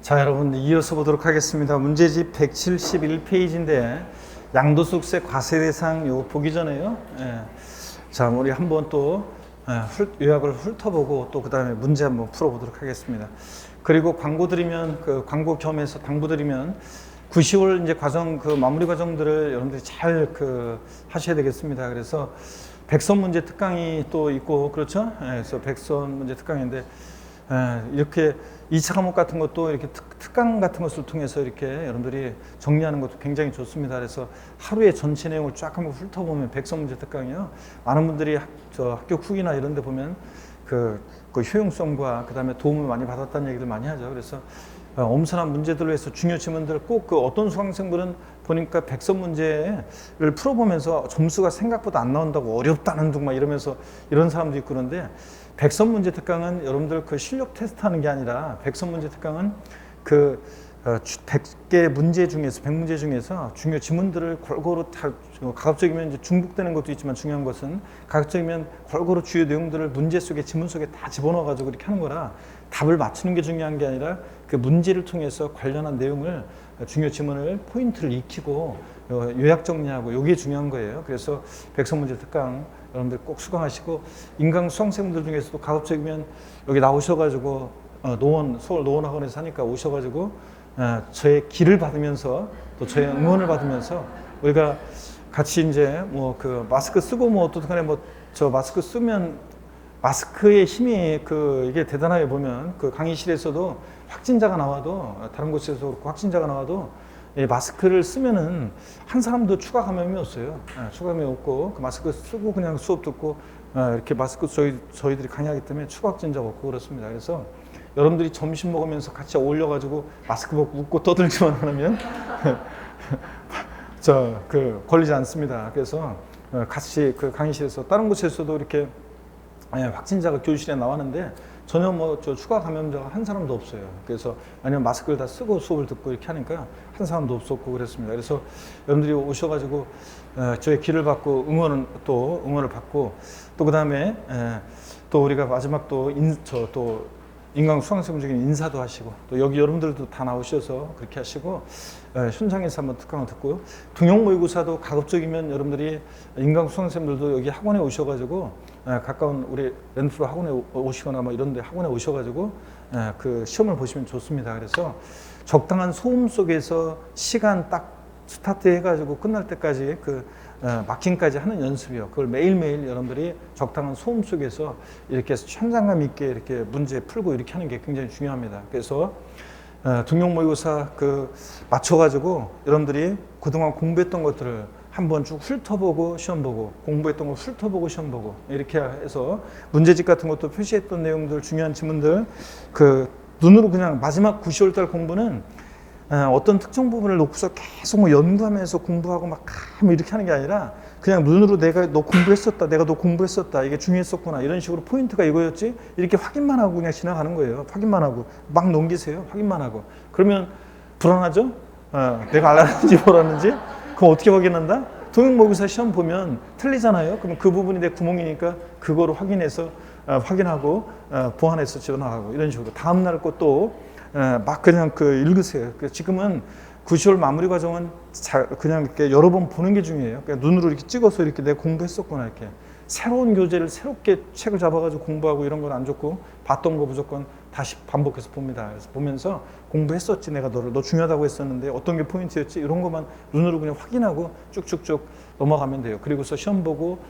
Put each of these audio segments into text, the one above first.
자, 여러분 이어서 보도록 하겠습니다. 문제집 171페이지인데 양도소득세 과세대상 요 보기 전에요. 자, 우리 한번 또 요약을 훑어보고 또 그 다음에 문제 한번 풀어보도록 하겠습니다. 그리고 광고 드리면 그 광고 겸해서 당부 드리면 9, 10월 이제 과정 그 마무리 과정들을 여러분들이 잘 하셔야 되겠습니다. 그래서 백선 문제 특강이 또 있고 그렇죠? 그래서 백선 문제 특강인데 이렇게 2차 과목 같은 것도 이렇게 특강 같은 것을 통해서 이렇게 여러분들이 정리하는 것도 굉장히 좋습니다. 그래서 하루에 전체 내용을 쫙 한번 훑어보면 백선 문제 특강이요. 많은 분들이 학교 후기나 이런 데 보면 그 효용성과 그 다음에 도움을 많이 받았다는 얘기들 많이 하죠. 그래서 엄선한 문제들로 해서 중요 지문들 꼭 그 어떤 수강생들은 보니까 백선 문제를 풀어보면서 점수가 생각보다 안 나온다고 어렵다는 둥 막 이러면서 이런 사람도 있고 그런데 백선 문제 특강은 여러분들 그 실력 테스트하는 게 아니라 백선 문제 특강은 그 100개 문제 중에서 100문제 중에서 중요 지문들을 골고루 다 가급적이면 이제 중복되는 것도 있지만 중요한 것은 가급적이면 골고루 주요 내용들을 문제 속에 지문 속에 다 집어넣어 가지고 이렇게 하는 거라 답을 맞추는 게 중요한 게 아니라 그 문제를 통해서 관련한 내용을 중요 지문을 포인트를 익히고 요약 정리하고 이게 중요한 거예요. 그래서 백선 문제 특강 여러분들 꼭 수강하시고 인강 수강생분들 중에서도 가급적이면 여기 나오셔가지고 서울 노원학원에서 하니까 오셔가지고 저의 길을 받으면서 또 저의 응원을 받으면서 우리가 같이 이제 뭐 그 마스크 쓰고 뭐 어떻든 간에 뭐 저 마스크 쓰면 마스크의 힘이 이게 대단하게 보면 그 강의실에서도 확진자가 나와도 다른 곳에서 그렇고 확진자가 나와도 마스크를 쓰면은 한 사람도 추가 감염이 없어요. 추가 감염이 없고 그 마스크 쓰고 그냥 수업 듣고 이렇게 마스크 저희들이 강의하기 때문에 추가 확진자가 없고 그렇습니다. 그래서 여러분들이 점심 먹으면서 같이 어울려가지고 마스크 벗고 웃고 떠들기만 하면 걸리지 않습니다. 그래서 같이 그 강의실에서 다른 곳에서도 이렇게 확진자가 교실에 나왔는데 전혀 뭐 추가 감염자가 한 사람도 없어요. 그래서 아니면 마스크를 다 쓰고 수업을 듣고 이렇게 하니까 한 사람도 없었고 그랬습니다. 그래서 여러분들이 오셔가지고 저의 길을 받고 응원을 받고 또 그 다음에 또 우리가 마지막 또 인강 수강생 중에 인사도 하시고 또 여기 여러분들도 다 나오셔서 그렇게 하시고 현장에서 한번 특강을 듣고요. 등용 모의고사도 가급적이면 여러분들이 인강 수강생들도 여기 학원에 오셔가지고 가까운 우리 랜프로 학원에 오시거나 뭐 이런 데 학원에 오셔가지고 그 시험을 보시면 좋습니다. 그래서 적당한 소음 속에서 시간 딱 스타트 해가지고 끝날 때까지 마킹까지 하는 연습이요. 그걸 매일매일 여러분들이 적당한 소음 속에서 이렇게 현장감 있게 이렇게 문제 풀고 이렇게 하는 게 굉장히 중요합니다. 그래서 등용 모의고사 맞춰가지고 여러분들이 그동안 공부했던 것들을 한번 쭉 훑어보고 시험 보고 공부했던 거 훑어보고 시험 보고 이렇게 해서 문제집 같은 것도 표시했던 내용들 중요한 지문들 눈으로 그냥 마지막 9, 10월달 공부는 어떤 특정 부분을 놓고서 계속 뭐 연구하면서 공부하고 막 이렇게 하는 게 아니라 그냥 눈으로 내가 너 공부했었다 이게 중요했었구나 이런 식으로 포인트가 이거였지 이렇게 확인만 하고 그냥 지나가는 거예요. 확인만 하고 막 넘기세요. 확인만 하고 그러면 불안하죠? 내가 알았는지 몰랐는지 그럼 어떻게 확인한다? 등용 모의고사 시험 보면 틀리잖아요. 그럼 그 부분이 내 구멍이니까 그거를 확인해서 확인하고 보완해서 집어나가고 이런 식으로 다음날 것도 막 그냥 읽으세요. 지금은 9시월 마무리 과정은 그냥 이렇게 여러 번 보는 게 중요해요. 그냥 눈으로 이렇게 찍어서 이렇게 내가 공부했었구나 이렇게 새로운 교재를 새롭게 책을 잡아가지고 공부하고 이런 건 안 좋고 봤던 거 무조건 다시 반복해서 봅니다. 그래서 보면서 공부했었지 내가 너 중요하다고 했었는데 어떤 게 포인트였지 이런 것만 눈으로 그냥 확인하고 쭉쭉쭉 넘어가면 돼요. 그리고서 시험 보고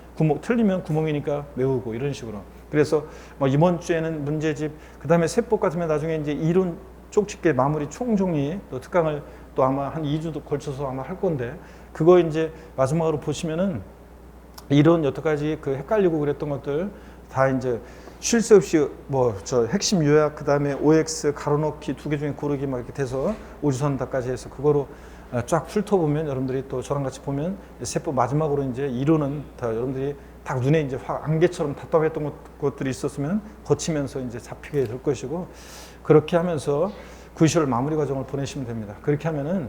틀리면 구멍이니까 외우고 이런 식으로. 그래서 뭐 이번 주에는 문제집 그다음에 세법 같으면 나중에 이제 이론 쪽집게 마무리 총정리 또 특강을 또 아마 한 2주도 걸쳐서 아마 할 건데 그거 이제 마지막으로 보시면은 이론 여태까지 헷갈리고 그랬던 것들 다 이제 쉴 새 없이 핵심 요약 그다음에 OX 가로넣기 2개 중에 고르기 막 이렇게 돼서 오주선다까지 해서 그거로 쫙 훑어보면 여러분들이 또 저랑 같이 보면 세법 마지막으로 이제 이론은 다 여러분들이 딱 눈에 이제 안개처럼 답답했던 것들이 있었으면 거치면서 이제 잡히게 될 것이고 그렇게 하면서 9시월 마무리 과정을 보내시면 됩니다. 그렇게 하면은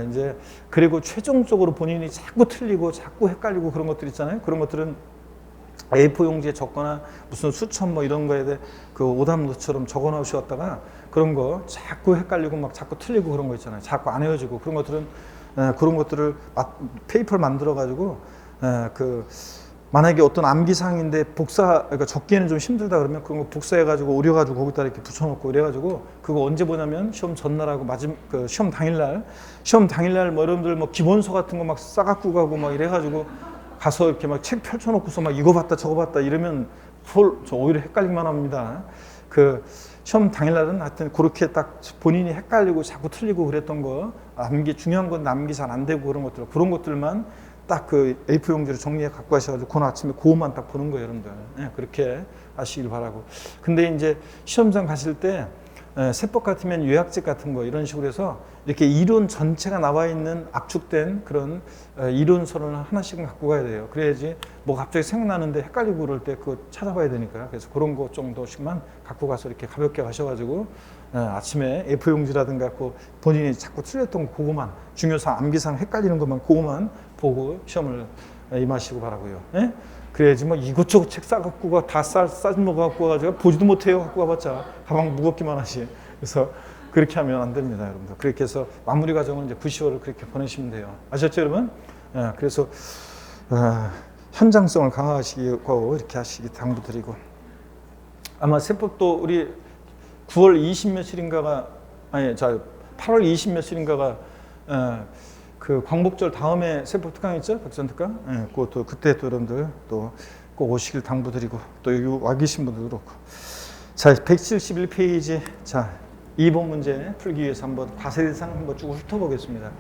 이제 그리고 최종적으로 본인이 자꾸 틀리고 자꾸 헷갈리고 그런 것들 있잖아요. 그런 것들은 A4 용지에 적거나 무슨 수천 뭐 이런 거에 대해 그 오답노트처럼 적어 놓으셨다가 그런 거 자꾸 헷갈리고 막 자꾸 틀리고 그런 거 있잖아요. 자꾸 안 외워지고 그런 것들은 그런 것들을 페이퍼를 만들어 가지고 그 만약에 어떤 암기사항인데 그러니까 적기에는 좀 힘들다 그러면 그런 거 복사해 가지고 오려 가지고 거기다 이렇게 붙여 놓고 이래 가지고 그거 언제 보냐면 시험 전날하고 그 시험 당일날 뭐 여러분들 뭐 기본서 같은 거 막 싸갖고 가고 막 이래 가지고 가서 이렇게 막 책 펼쳐놓고서 막 이거 봤다 저거 봤다 이러면 저 오히려 헷갈리만 합니다. 그 시험 당일날은 하여튼 그렇게 딱 본인이 헷갈리고 자꾸 틀리고 그랬던 거 중요한 건 남기 잘 안 되고 그런 것들만 딱 그 A4 용지로 정리해 갖고 가셔가지고 그날 아침에 그것만 딱 보는 거예요, 여러분들. 네, 그렇게 하시길 바라고. 근데 이제 시험장 가실 때 세법 같으면 요약집 같은 거 이런 식으로 해서 이렇게 이론 전체가 나와 있는 압축된 그런 이론서를 하나씩은 갖고 가야 돼요. 그래야지 뭐 갑자기 생각나는데 헷갈리고 그럴 때 그거 찾아봐야 되니까. 그래서 그런 거 정도씩만 갖고 가서 이렇게 가볍게 가셔가지고 아침에 A4 용지라든가 그 본인이 자꾸 틀렸던 거 그거만 중요사 암기상 헷갈리는 것만 그거만 보고 시험을 임하시고 바라고요. 예? 그래야지 뭐 이것저것 책 싸갖고 다 싸진 거 갖고 가지고 보지도 못해요 갖고 가봤자 가방 무겁기만 하지. 그래서 그렇게 하면 안 됩니다, 여러분들. 그렇게 해서 마무리 과정은 이제 9, 10월을 그렇게 보내시면 돼요. 아셨죠, 여러분? 그래서 현장성을 강화하시고 이렇게 하시기 당부드리고 아마 세법도 우리 9월 20 며칠인가가 아니 자 8월 20 며칠인가가 그 광복절 다음에 세법 특강 있죠? 백전 특강? 그것도 그때 또 여러분들 또 꼭 오시길 당부드리고 또 여기 와 계신 분들도 그렇고 자 171페이지 자 2번 문제 풀기 위해서 한번 과세 대상 한번 쭉 훑어보겠습니다.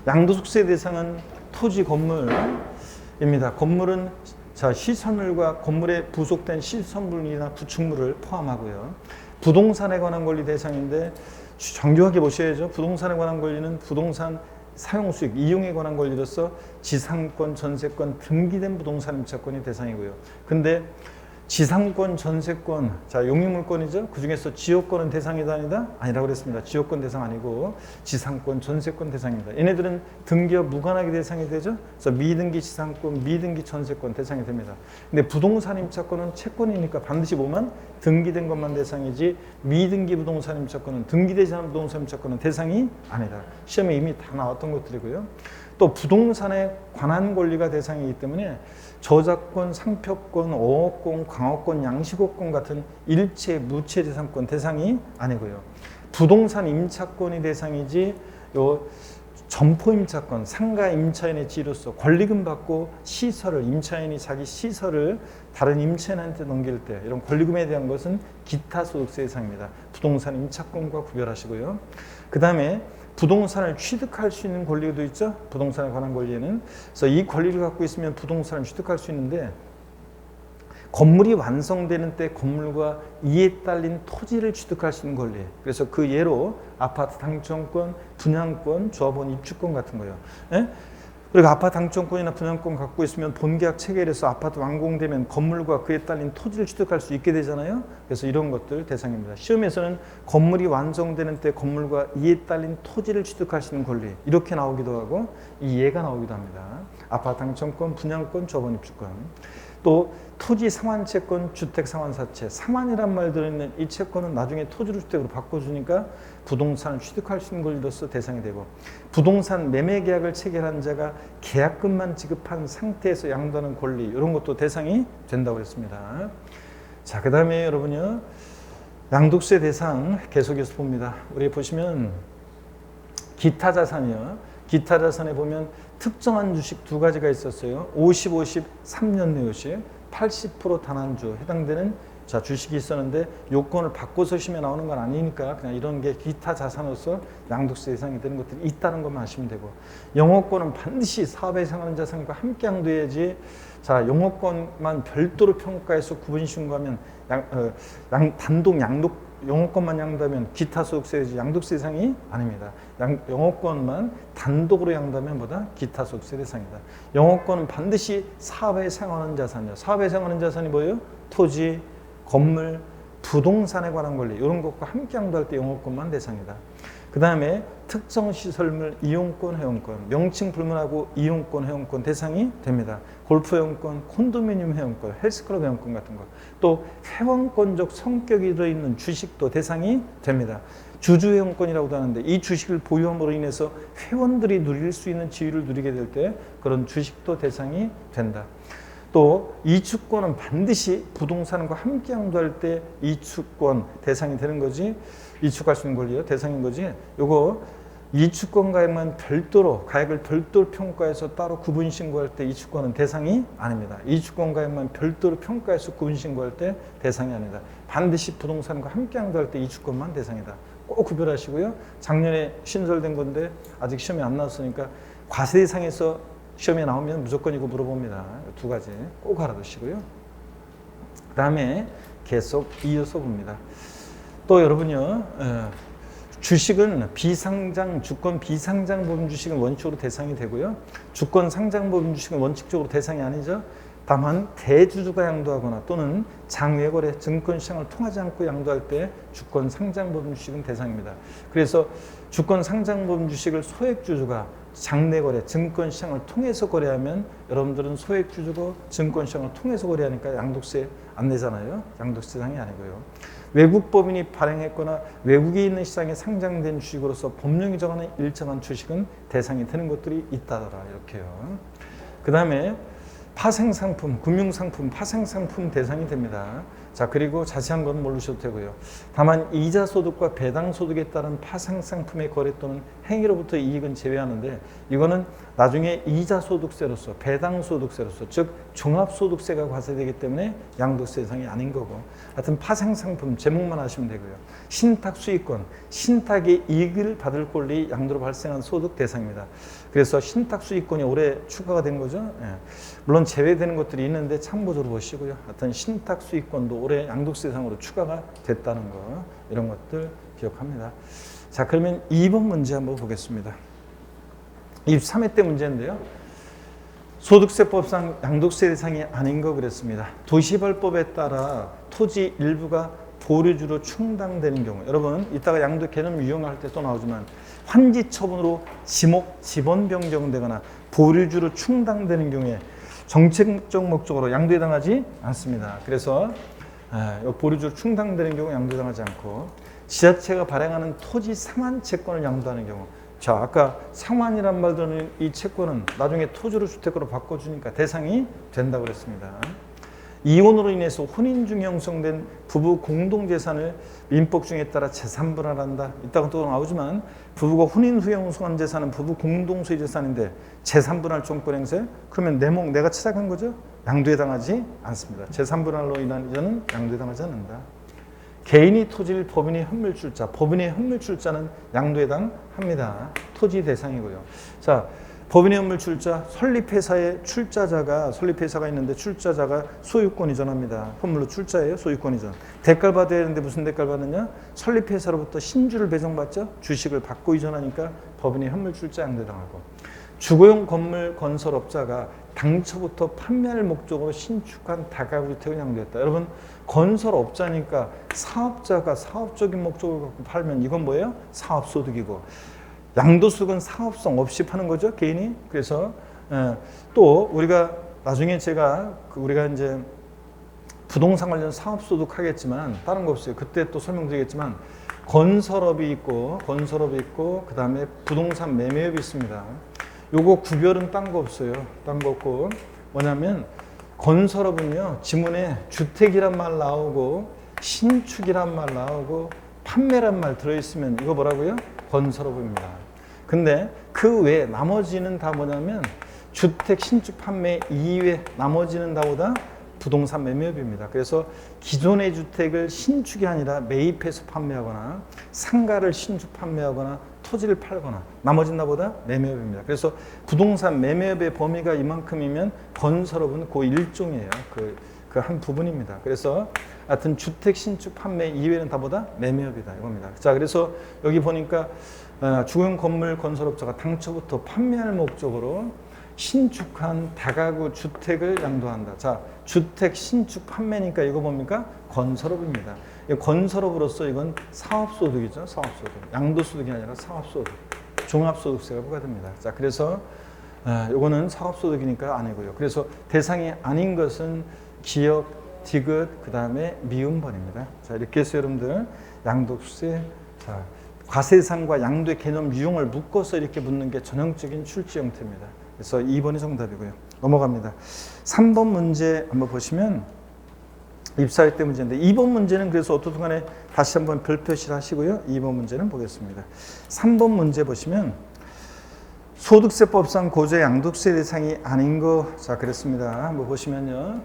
양도소득세 대상은 토지 건물입니다. 건물은 자 시설물과 건물에 부속된 시설물이나 구축물을 포함하고요. 부동산에 관한 권리 대상인데 정교하게 보셔야죠. 부동산에 관한 권리는 부동산 사용 수익, 이용에 관한 권리로서 지상권, 전세권, 등기된 부동산 임차권이 대상이고요. 근데 지상권, 전세권, 자 용익물권이죠. 그 중에서 지역권은 대상이다 아니다? 아니라고 그랬습니다. 지역권 대상 아니고 지상권, 전세권 대상입니다. 얘네들은 등기와 무관하게 대상이 되죠. 그래서 미등기 지상권, 미등기 전세권 대상이 됩니다. 근데 부동산 임차권은 채권이니까 반드시 보면 등기된 것만 대상이지 미등기 부동산 임차권은 등기되지 않은 부동산 임차권은 대상이 아니다. 시험에 이미 다 나왔던 것들이고요. 또 부동산에 관한 권리가 대상이기 때문에 저작권, 상표권, 어업권, 광업권, 양식업권 같은 일체, 무체 재산권 대상이 아니고요. 부동산 임차권이 대상이지 요 점포 임차권, 상가 임차인의 지위로서 권리금 받고 시설을 임차인이 자기 시설을 다른 임차인한테 넘길 때 이런 권리금에 대한 것은 기타 소득세 대상입니다. 부동산 임차권과 구별하시고요. 그 다음에 부동산을 취득할 수 있는 권리도 있죠. 부동산에 관한 권리에는. 그래서 이 권리를 갖고 있으면 부동산을 취득할 수 있는데 건물이 완성되는 때 건물과 이에 딸린 토지를 취득할 수 있는 권리. 그래서 그 예로 아파트 당첨권, 분양권, 조합원 입주권 같은 거예요. 예? 그리고 아파트 당첨권이나 분양권 갖고 있으면 본계약 체결해서 아파트 완공되면 건물과 그에 딸린 토지를 취득할 수 있게 되잖아요. 그래서 이런 것들 대상입니다. 시험에서는 건물이 완성되는 때 건물과 이에 딸린 토지를 취득할 수 있는 권리 이렇게 나오기도 하고 이 예가 나오기도 합니다. 아파트 당첨권, 분양권, 조합원 입주권. 또 토지 상환채권, 주택 상환사채, 상환이란 말 들어있는 이 채권은 나중에 토지를 주택으로 바꿔주니까 부동산을 취득할 수 있는 권리로서 대상이 되고 부동산 매매 계약을 체결한 자가 계약금만 지급한 상태에서 양도하는 권리 이런 것도 대상이 된다고 했습니다. 자, 그 다음에 여러분요 양도세 대상 계속해서 봅니다. 우리 보시면 기타 자산이요. 기타 자산에 보면 특정한 주식 두 가지가 있었어요. 50, 50, 3년 내유식 80% 단한주 해당되는 자 주식이 있었는데 요건을 바꿔서 시험에 나오는 건 아니니까 그냥 이런 게 기타 자산으로서 양도세 대상이 되는 것들이 있다는 것만 아시면 되고 영업권은 반드시 사업에 해당하는 자산과 함께 양도해야지 자 영업권만 별도로 평가해서 구분 신고하면 단독 영업권만 양도하면 기타 소득세지 양도세 대상이 아닙니다. 영업권만 단독으로 양도하면 뭐다? 기타 소득세 대상이다. 영업권은 반드시 사업에 사용하는 자산이요. 사업에 사용하는 자산이 뭐예요? 토지, 건물, 부동산에 관한 권리 이런 것과 함께 양도할 때 영업권만 대상이다. 그 다음에 특정 시설물 이용권, 회원권, 명칭 불문하고 이용권, 회원권 대상이 됩니다. 골프 회원권, 콘도미니엄 회원권, 헬스클럽 회원권 같은 것. 또 회원권적 성격이 들어있는 주식도 대상이 됩니다. 주주 회원권이라고도 하는데 이 주식을 보유함으로 인해서 회원들이 누릴 수 있는 지위를 누리게 될 때 그런 주식도 대상이 된다. 또 이주권은 반드시 부동산과 함께 양도할 때 이주권 대상이 되는 거지, 이축할 수 있는 권리요 대상인 거지. 요거 이주권 가액만 별도로 가액을 별도로 평가해서 따로 구분 신고할 때 이주권은 대상이 아닙니다. 이주권 가액만 별도로 평가해서 구분 신고할 때 대상이 아니다. 반드시 부동산과 함께 양도할 때 이주권만 대상이다. 꼭 구별하시고요. 작년에 신설된 건데 아직 시험에 안 나왔으니까 과세대상에서 시험에 나오면 무조건 이거 물어봅니다. 두 가지 꼭 알아두시고요. 그 다음에 계속 이어서 봅니다. 또 여러분요, 주식은 비상장, 주권 비상장 법인 주식은 원칙적으로 대상이 되고요. 주권 상장 법인 주식은 원칙적으로 대상이 아니죠. 다만 대주주가 양도하거나 또는 장외거래, 증권시장을 통하지 않고 양도할 때 주권 상장 법인 주식은 대상입니다. 그래서 주권 상장 법인 주식을 소액주주가 장내거래, 증권시장을 통해서 거래하면 여러분들은 소액주주고 증권시장을 통해서 거래하니까 양도세 안 내잖아요. 양도세 대상이 아니고요. 외국 법인이 발행했거나 외국에 있는 시장에 상장된 주식으로서 법령이 정하는 일정한 주식은 대상이 되는 것들이 있다더라. 이렇게요. 그 다음에 파생상품, 금융상품, 파생상품 대상이 됩니다. 자, 그리고 자세한 건 모르셔도 되고요. 다만 이자소득과 배당소득에 따른 파생상품의 거래 또는 행위로부터 이익은 제외하는데 이거는 나중에 이자소득세로서 배당소득세로서 즉 종합소득세가 과세되기 때문에 양도세 대상이 아닌 거고, 하여튼 파생상품 제목만 아시면 되고요. 신탁수익권, 신탁의 이익을 받을 권리 양도로 발생한 소득 대상입니다. 그래서 신탁수익권이 올해 추가가 된 거죠. 예. 물론 제외되는 것들이 있는데 참고적으로 보시고요. 하여튼 신탁수익권도 올해 양도세 대상으로 추가가 됐다는 거, 이런 것들 기억합니다. 자, 그러면 2번 문제 한번 보겠습니다. 23회 때 문제인데요. 소득세법상 양도세 대상이 아닌 거 그랬습니다. 도시발법에 따라 토지 일부가 보류주로 충당되는 경우, 여러분 이따가 양도 개념 유형할 때 또 나오지만 환지 처분으로 지번 변경되거나 보류주로 충당되는 경우에 정책적 목적으로 양도해당하지 않습니다. 그래서 보류주로 충당되는 경우 양도해당하지 않고, 지자체가 발행하는 토지 상환 채권을 양도하는 경우, 자, 아까 상환이란 말 들은 이 채권은 나중에 토지로 주택으로 바꿔주니까 대상이 된다고 그랬습니다. 이혼으로 인해서 혼인 중에 형성된 부부 공동재산을 민법중에 따라 재산분할한다. 이따가 또 나오지만 부부가 혼인 후에 형성한 재산은 부부 공동소유 재산인데 재산분할 정권 행사, 그러면 내 몫 내가 찾아간 거죠? 양도해당하지 않습니다. 재산분할로 인한 이전은 양도해당하지 않는다. 개인이 토지를 법인이 현물출자, 법인의 현물출자는 양도해당합니다. 토지 대상이고요. 자, 법인의 현물출자, 설립회사의 출자자가, 설립회사가 있는데 출자자가 소유권 이전합니다. 현물로 출자예요. 소유권 이전. 대가를 받아야 되는데 무슨 대가를 받느냐? 설립회사로부터 신주를 배정받죠. 주식을 받고 이전하니까 법인의 현물출자 양도해당하고, 주거용 건물 건설업자가 당초부터 판매할 목적으로 신축한 다가구 주택을 양도했다. 여러분, 건설업자니까 사업자가 사업적인 목적을 갖고 팔면 이건 뭐예요? 사업소득이고, 양도소득은 사업성 없이 파는 거죠, 개인이. 그래서 또 우리가 나중에 우리가 이제 부동산 관련 사업소득 하겠지만 다른 거 없어요. 그때 또 설명드리겠지만 건설업이 있고 그 다음에 부동산 매매업이 있습니다. 요거 구별은 딴 거 없어요. 딴 거 없고, 뭐냐면 건설업은요, 지문에 주택이란 말 나오고 신축이란 말 나오고 판매란 말 들어있으면 이거 뭐라고요? 건설업입니다. 근데 그 외에 나머지는 다 뭐냐면 주택 신축 판매 이외 나머지는 다 보다 부동산 매매업입니다. 그래서 기존의 주택을 신축이 아니라 매입해서 판매하거나 상가를 신축 판매하거나 토지를 팔거나 나머지는 다 보다 매매업입니다. 그래서 부동산 매매업의 범위가 이만큼이면 건설업은 그 일종이에요. 그 한 부분입니다. 그래서 하여튼 주택 신축 판매 이외는 다보다 매매업이다 이겁니다. 자, 그래서 여기 보니까 주거용 건물 건설업자가 당초부터 판매할 목적으로 신축한 다가구 주택을 양도한다. 자, 주택 신축 판매니까 이거 뭡니까? 건설업입니다. 건설업으로서 이건 사업소득이죠. 사업소득. 양도소득이 아니라 사업소득. 종합소득세가 부과됩니다. 자, 그래서 이거는 사업소득이니까 아니고요. 그래서 대상이 아닌 것은 기역, 디귿, 그 다음에 미음번입니다. 자, 이렇게 해서 여러분들 양도세, 자, 과세상과 양도의 개념 유형을 묶어서 이렇게 묻는 게 전형적인 출제 형태입니다. 그래서 2번이 정답이고요. 넘어갑니다. 3번 문제 한번 보시면 입사할 때 문제인데 2번 문제는 그래서 어떻든 간에 다시 한번 별표시를 하시고요. 2번 문제는 보겠습니다. 3번 문제 보시면 소득세법상 고조의 양도세 대상이 아닌 거, 자, 그랬습니다. 한번 보시면요.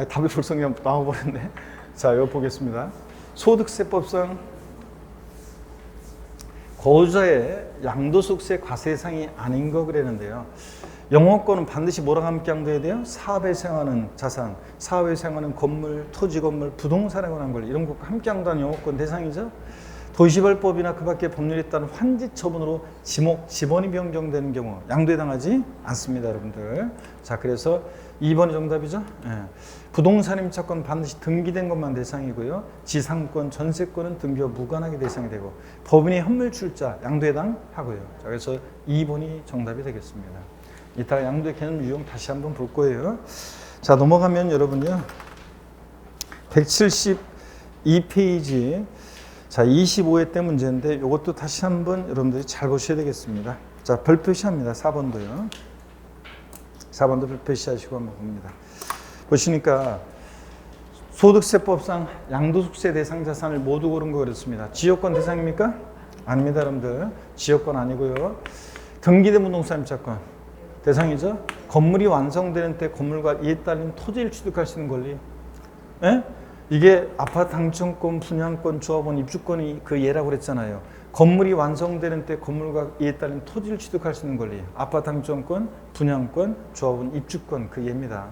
답이 벌써 그냥 나와버렸네. 자, 이거 보겠습니다. 소득세법상 고조의 양도소득세 과세 대상이 아닌 거 그랬는데요. 영업권은 반드시 뭐랑 함께 양도해야 돼요? 사업에 사용하는 자산, 사업에 사용하는 건물, 토지 건물, 부동산에 관한 걸 이런 것과 함께 양도하는 영업권 대상이죠. 도시개발법이나 그 밖의 법률에 따른 환지 처분으로 지번이 변경되는 경우 양도에 당하지 않습니다, 여러분들. 자, 그래서 2번이 정답이죠. 예. 부동산 임차권 반드시 등기된 것만 대상이고요. 지상권, 전세권은 등기와 무관하게 대상이 되고 법인의 현물 출자 양도에 해당하고요. 자, 그래서 2번이 정답이 되겠습니다. 이따가 양도의 개념 유형 다시 한번 볼 거예요. 자, 넘어가면 여러분요. 172페이지. 자, 25회 때 문제인데 이것도 다시 한번 여러분들이 잘 보셔야 되겠습니다. 자, 별표시합니다. 4번도요. 4번도 별표시 하시고 한번 봅니다. 보시니까 소득세법상 양도소득세 대상 자산을 모두 고른 거 그랬습니다. 지역권 대상입니까? 아닙니다, 여러분들. 지역권 아니고요. 등기된 부동산 임차권 대상이죠. 건물이 완성되는 때 건물과 이에 따른 토지를 취득할 수 있는 권리. 예? 이게 아파트 당첨권, 분양권, 조합원, 입주권이 그 예라고 그랬잖아요. 건물이 완성되는 때 건물과 이에 따른 토지를 취득할 수 있는 권리. 아파트 당첨권, 분양권, 조합원, 입주권 그 예입니다.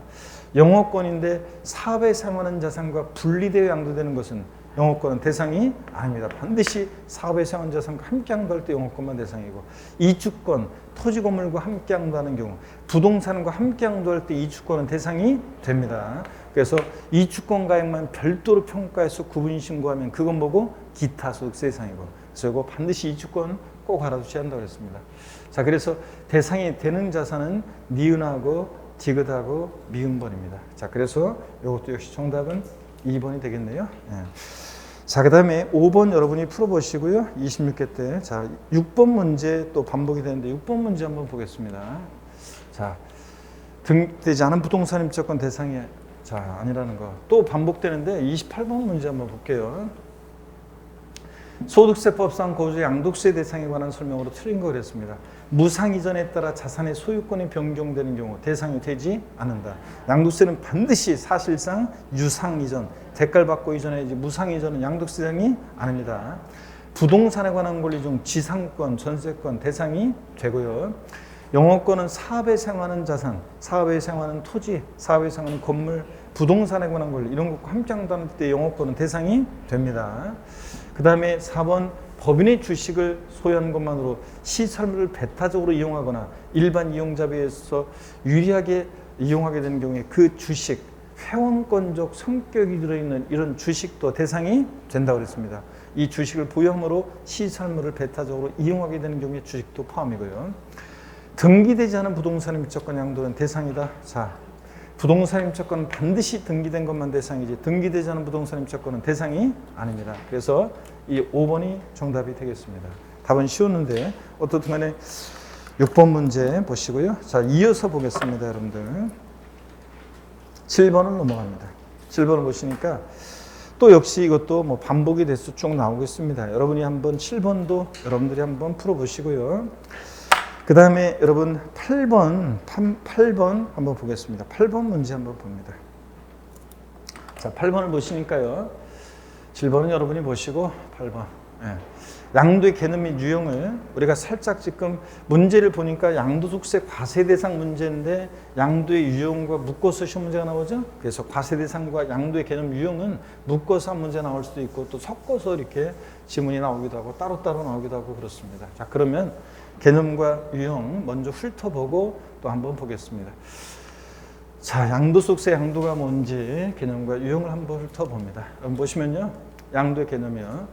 영업권인데 사업에 사용하는 자산과 분리되어 양도되는 것은 영업권은 대상이 아닙니다. 반드시 사업에 사용하는 자산과 함께 양도할 때 영업권만 대상이고 이주권, 토지 건물과 함께 양도하는 경우 부동산과 함께 양도할 때 이주권은 대상이 됩니다. 그래서 이주권 가액만 별도로 평가해서 구분 신고하면 그건 뭐고? 기타 소득세 대상이고. 그래서 이거 반드시 이주권 꼭 알아두셔야 한다고 했습니다. 자, 그래서 대상이 되는 자산은 니은하고 디귿하고 미음번입니다. 자, 그래서 이것도 역시 정답은 2번이 되겠네요. 예. 자, 그 다음에 5번 여러분이 풀어보시고요. 26회 때. 자, 6번 문제 또 반복이 되는데 6번 문제 한번 보겠습니다. 자, 등록되지 않은 부동산 임차권 대상이 자, 아니라는 거. 또 반복되는데 28번 문제 한번 볼게요. 소득세법상 고조 양도세 대상에 관한 설명으로 틀린 거 그랬습니다. 무상 이전에 따라 자산의 소유권이 변경되는 경우 대상이 되지 않는다. 양도세는 반드시 사실상 유상 이전, 대가를 받고 이전해야지 무상 이전은 양도세 대상이 아닙니다. 부동산에 관한 권리 중 지상권, 전세권 대상이 되고요. 영업권은 사업에 사용하는 자산, 사업에 사용하는 토지, 사업에 사용하는 건물, 부동산에 관한 권리 이런 것과 함께 한다는 때 영업권은 대상이 됩니다. 그 다음에 4번 법인의 주식을 소유하는 것만으로 시설물을 배타적으로 이용하거나 일반 이용자에 비해서 유리하게 이용하게 되는 경우에 그 주식, 회원권적 성격이 들어있는 이런 주식도 대상이 된다고 그랬습니다. 이 주식을 보유함으로 시설물을 배타적으로 이용하게 되는 경우에 주식도 포함이고요. 등기되지 않은 부동산 임차권 양도는 대상이다. 자, 부동산 임차권은 반드시 등기된 것만 대상이지 등기되지 않은 부동산 임차권은 대상이 아닙니다. 그래서 이 5번이 정답이 되겠습니다. 답은 쉬웠는데 어떻든 간에 6번 문제 보시고요. 자, 이어서 보겠습니다, 여러분들. 7번을 넘어갑니다. 7번을 보시니까 또 역시 이것도 뭐 반복이 돼서 쭉 나오겠습니다. 여러분이 한번 7번도 여러분들이 한번 풀어보시고요. 그 다음에 여러분 8번 한번 보겠습니다. 8번 문제 한번 봅니다. 자, 8번을 보시니까요. 7번은 여러분이 보시고 8번. 예. 양도의 개념 및 유형을 우리가 살짝 지금 문제를 보니까 양도소득세 과세대상 문제인데 양도의 유형과 묶어서 시험 문제가 나오죠. 그래서 과세대상과 양도의 개념 유형은 묶어서 한 문제 나올 수도 있고 또 섞어서 이렇게 지문이 나오기도 하고 따로따로 나오기도 하고 그렇습니다. 자, 그러면 개념과 유형 먼저 훑어보고 또 한번 보겠습니다. 자, 양도소득세 양도가 뭔지 개념과 유형을 한번 훑어봅니다. 여러분 보시면요, 양도의 개념이요.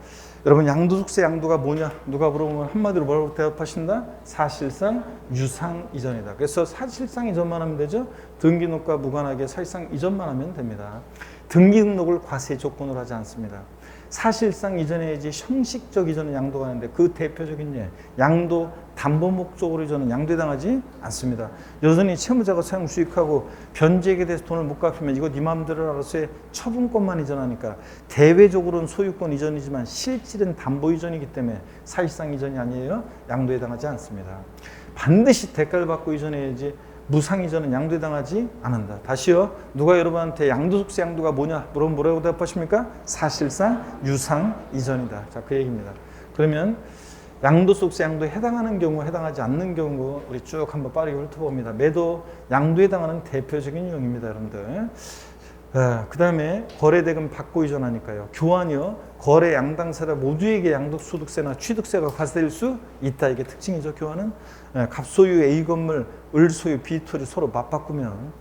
여러분 양도소득세 양도가 뭐냐? 누가 물어보면 한마디로 뭐라고 대답하신다? 사실상 유상 이전이다. 그래서 사실상 이전만 하면 되죠. 등기등록과 무관하게 사실상 이전만 하면 됩니다. 등기등록을 과세 조건으로 하지 않습니다. 사실상 이전해야지 형식적 이전은 양도가 하는데 그 대표적인 예, 양도 담보 목적으로 이전은 양도에 당하지 않습니다. 여전히 채무자가 사용 수익하고 변제액에 대해서 돈을 못 갚으면 이거 네 마음대로 알아서 처분권만 이전하니까 대외적으로는 소유권 이전이지만 실질은 담보 이전이기 때문에 사실상 이전이 아니에요. 양도에 당하지 않습니다. 반드시 대가를 받고 이전해야지 무상 이전은 양도에 당하지 않는다. 다시요. 누가 여러분한테 양도소득세 양도가 뭐냐? 물어보면 뭐라고 대답하십니까? 사실상 유상 이전이다. 자, 그 얘기입니다. 그러면 양도소득세 양도에 해당하는 경우, 해당하지 않는 경우 우리 쭉 한번 빠르게 훑어봅니다. 매도 양도에 해당하는 대표적인 유형입니다, 여러분들. 그 다음에 거래대금 받고 이전하니까요. 교환이요. 거래 양당사자 모두에게 양도소득세나 취득세가 과세될 수 있다. 이게 특징이죠. 교환은 갑소유 A 건물, 을소유 B 토지 서로 맞바꾸면.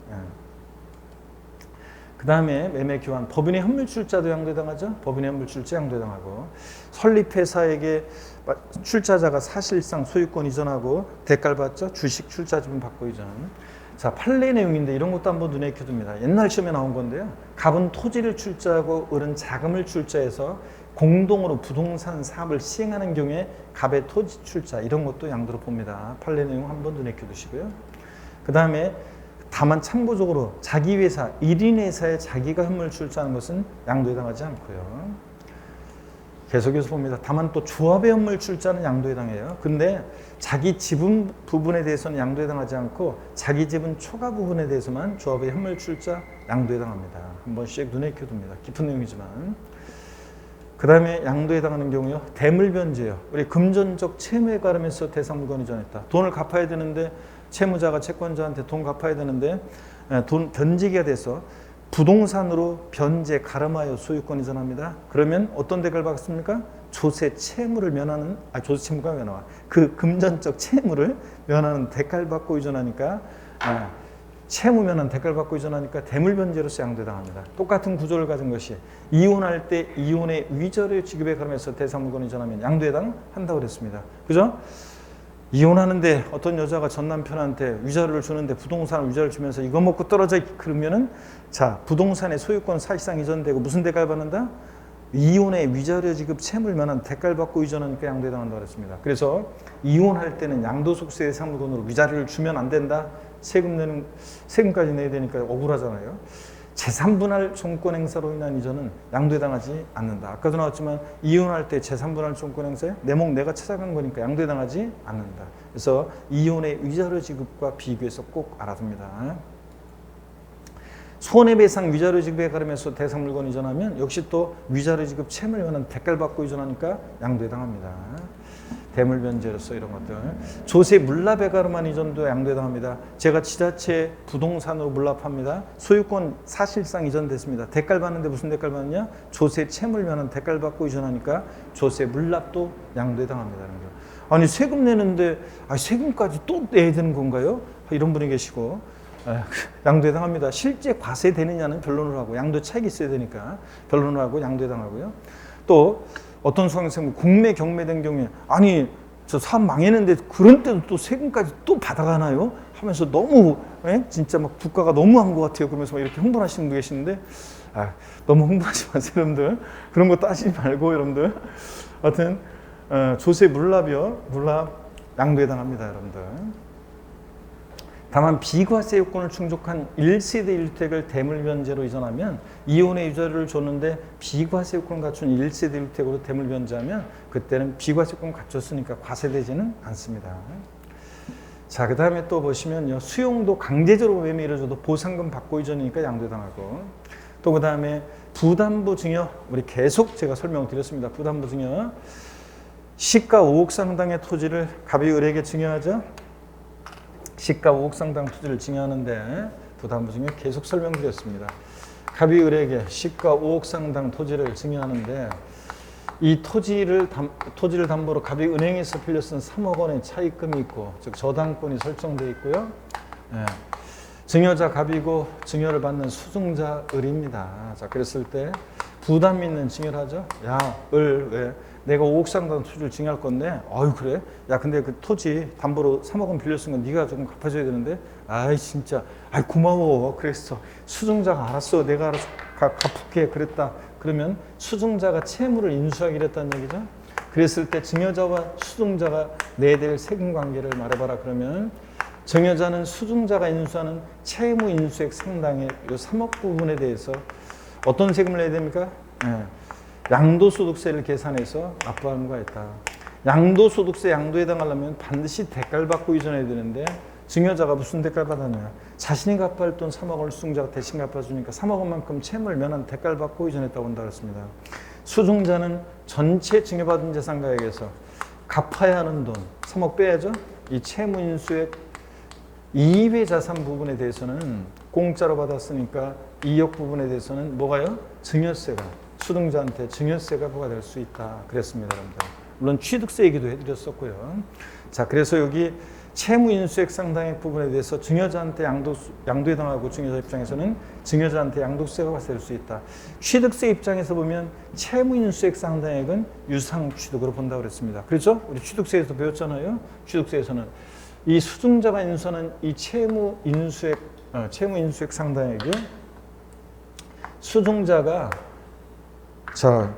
그 다음에 매매 교환, 법인의 현물 출자도 양도에 당하죠. 법인의 현물 출자 양도에 당하고, 설립회사에게 출자자가 사실상 소유권 이전하고 대가를 받죠. 주식 출자지분 받고 이전. 자, 판례 내용인데 이런 것도 한번 눈에 익혀둡니다. 옛날 시험에 나온 건데요. 갑은 토지를 출자하고 을은 자금을 출자해서 공동으로 부동산 사업을 시행하는 경우에 갑의 토지 출자 이런 것도 양도로 봅니다. 판례 내용 한번 눈에 익혀두시고요. 그 다음에 다만 참고적으로 자기 회사, 1인 회사에 자기가 현물 출자하는 것은 양도에 당하지 않고요. 계속해서 봅니다. 다만 또 조합의 현물 출자는 양도에 당해요. 근데 자기 지분 부분에 대해서는 양도에 당하지 않고 자기 지분 초과 부분에 대해서만 조합의 현물 출자 양도에 당합니다. 한 번씩 눈에 익혀둡니다. 깊은 내용이지만. 그 다음에 양도에 당하는 경우요. 대물변제요. 우리 금전적 채무에 가름해서 대상물건이 전했다. 돈을 갚아야 되는데 채무자가 채권자한테 돈 갚아야 되는데 돈 변제기가 돼서 부동산으로 변제 가름하여 소유권 이전합니다. 그러면 어떤 대가를 받습니까? 조세 채무를 면하는, 조세 채무가 왜 나와? 그 금전적 채무를 면하는 대가를 받고 이전하니까, 채무 면한 대가를 받고 이전하니까 대물변제로서 양도당합니다. 똑같은 구조를 가진 것이 이혼할 때 이혼의 위자료 지급에 가름해서 대상물건 이전하면 양도에 당한다고 그랬습니다. 그죠? 이혼하는데 어떤 여자가 전 남편한테 위자료를 주는데 부동산을 위자료를 주면서 이거 먹고 떨어져 그러면은 자 부동산의 소유권 사실상 이전되고 무슨 대가를 받는다? 이혼의 위자료 지급 채무를 면한 대가를 받고 이전하니까 양도에 당한다고 그랬습니다. 그래서 이혼할 때는 양도소득세 대상물건으로 위자료를 주면 안 된다. 세금까지 내야 되니까 억울하잖아요. 재3분할 종권 행사로 인한 이전은 양도에 당하지 않는다. 아까도 나왔지만 이혼할 때 재3분할 종권 행사에 내 목 내가 찾아간 거니까 양도에 당하지 않는다. 그래서 이혼의 위자료 지급과 비교해서 꼭 알아둡니다. 손해배상 위자료 지급에 가름해서 대상물건 이전하면 역시 또 위자료 지급 채무를 면한 대가를 받고 이전하니까 양도에 당합니다. 대물변제로서 이런 것들. 조세 물납에 가름한 이전도 양도에 당합니다. 제가 지자체 부동산으로 물납합니다. 소유권 사실상 이전됐습니다. 대가를 받는데 무슨 대가를 받느냐? 조세 채무를 면한 대가를 받고 이전하니까 조세 물납도 양도에 당합니다. 아니 세금 내는데 세금까지 또 내야 되는 건가요? 이런 분이 계시고 양도에 당합니다. 실제 과세되느냐는 변론을 하고 양도 차익이 있어야 되니까 변론을 하고 양도에 당하고요. 또 어떤 수강생 공매 경매된 경우에 아니 저 사업 망했는데 그런 때도 또 세금까지 또 받아가나요? 하면서 너무 진짜 막 부가가 너무한 것 같아요. 그러면서 막 이렇게 흥분하시는 분 계시는데 너무 흥분하지 마세요, 여러분들. 그런 거 따지지 말고 여러분들. 하여튼 조세 물납이요, 물납 양도에 당합니다, 여러분들. 다만 비과세 요건을 충족한 1세대 1주택을 대물변제로 이전하면 이혼의 위자료를 줬는데 비과세 요건을 갖춘 1세대 1주택으로 대물변제하면 그때는 비과세 요건을 갖췄으니까 과세되지는 않습니다. 자, 그 다음에 또 보시면요. 수용도 강제적으로 매매 이루어져도 보상금 받고 이전이니까 양도에 당하고 또 그 다음에 부담부 증여 우리 계속 제가 설명드렸습니다. 부담부 증여 시가 5억 상당의 토지를 갑이 을에게 증여하죠. 시가 5억 상당 토지를 증여하는데 부담부 증여 계속 설명드렸습니다. 갑이 을에게 시가 5억 상당 토지를 증여하는데 이 토지를 담보로 갑이 은행에서 빌려 쓴 3억 원의 차입금이 있고 즉 저당권이 설정되어 있고요. 증여자 갑이고 증여를 받는 수증자 을입니다. 자, 그랬을 때 부담 있는 증여를 하죠. 야, 을 왜? 내가 5억 상당 토지를 증여할 건데, 아유 그래? 야 근데 그 토지 담보로 3억원 빌렸으면 네가 조금 갚아줘야 되는데, 아이 진짜, 아이 고마워. 그랬어. 수증자가 알았어. 내가 알아서 갚을게. 그랬다. 그러면 수증자가 채무를 인수하기로 했다는 얘기죠. 그랬을 때 증여자와 수증자가 내야 될 세금 관계를 말해봐라. 그러면 증여자는 수증자가 인수하는 채무 인수액 상당의 이 3억 부분에 대해서 어떤 세금을 내야 됩니까? 양도소득세를 계산해서 납부할 의무가 있다. 양도소득세 양도에 해당하려면 반드시 대가를 받고 이전해야 되는데, 증여자가 무슨 대가를 받았냐? 자신이 갚아야 할 돈 3억을 수증자가 대신 갚아주니까 3억 원만큼 채무를 면한 대가를 받고 이전했다고 한다고 했습니다. 수증자는 전체 증여받은 재산가액에서 갚아야 하는 돈 3억 빼야죠. 이 채무 인수액 이외 자산 부분에 대해서는 공짜로 받았으니까 2억 부분에 대해서는 뭐가요? 증여세가, 수증자한테 증여세가 부과될 수 있다. 그랬습니다, 여러분들. 물론 취득세 얘기도 해드렸었고요. 자, 그래서 여기 채무 인수액 상당액 부분에 대해서 증여자한테 양도에 당하고 증여자 입장에서는 증여자한테 양도세가 발생될 수 있다. 취득세 입장에서 보면 채무 인수액 상당액은 유상 취득으로 본다고 그랬습니다. 그렇죠? 우리 취득세에서 배웠잖아요. 취득세에서는 이 수증자가 인수하는 이 채무 인수액 상당액이 수증자가 자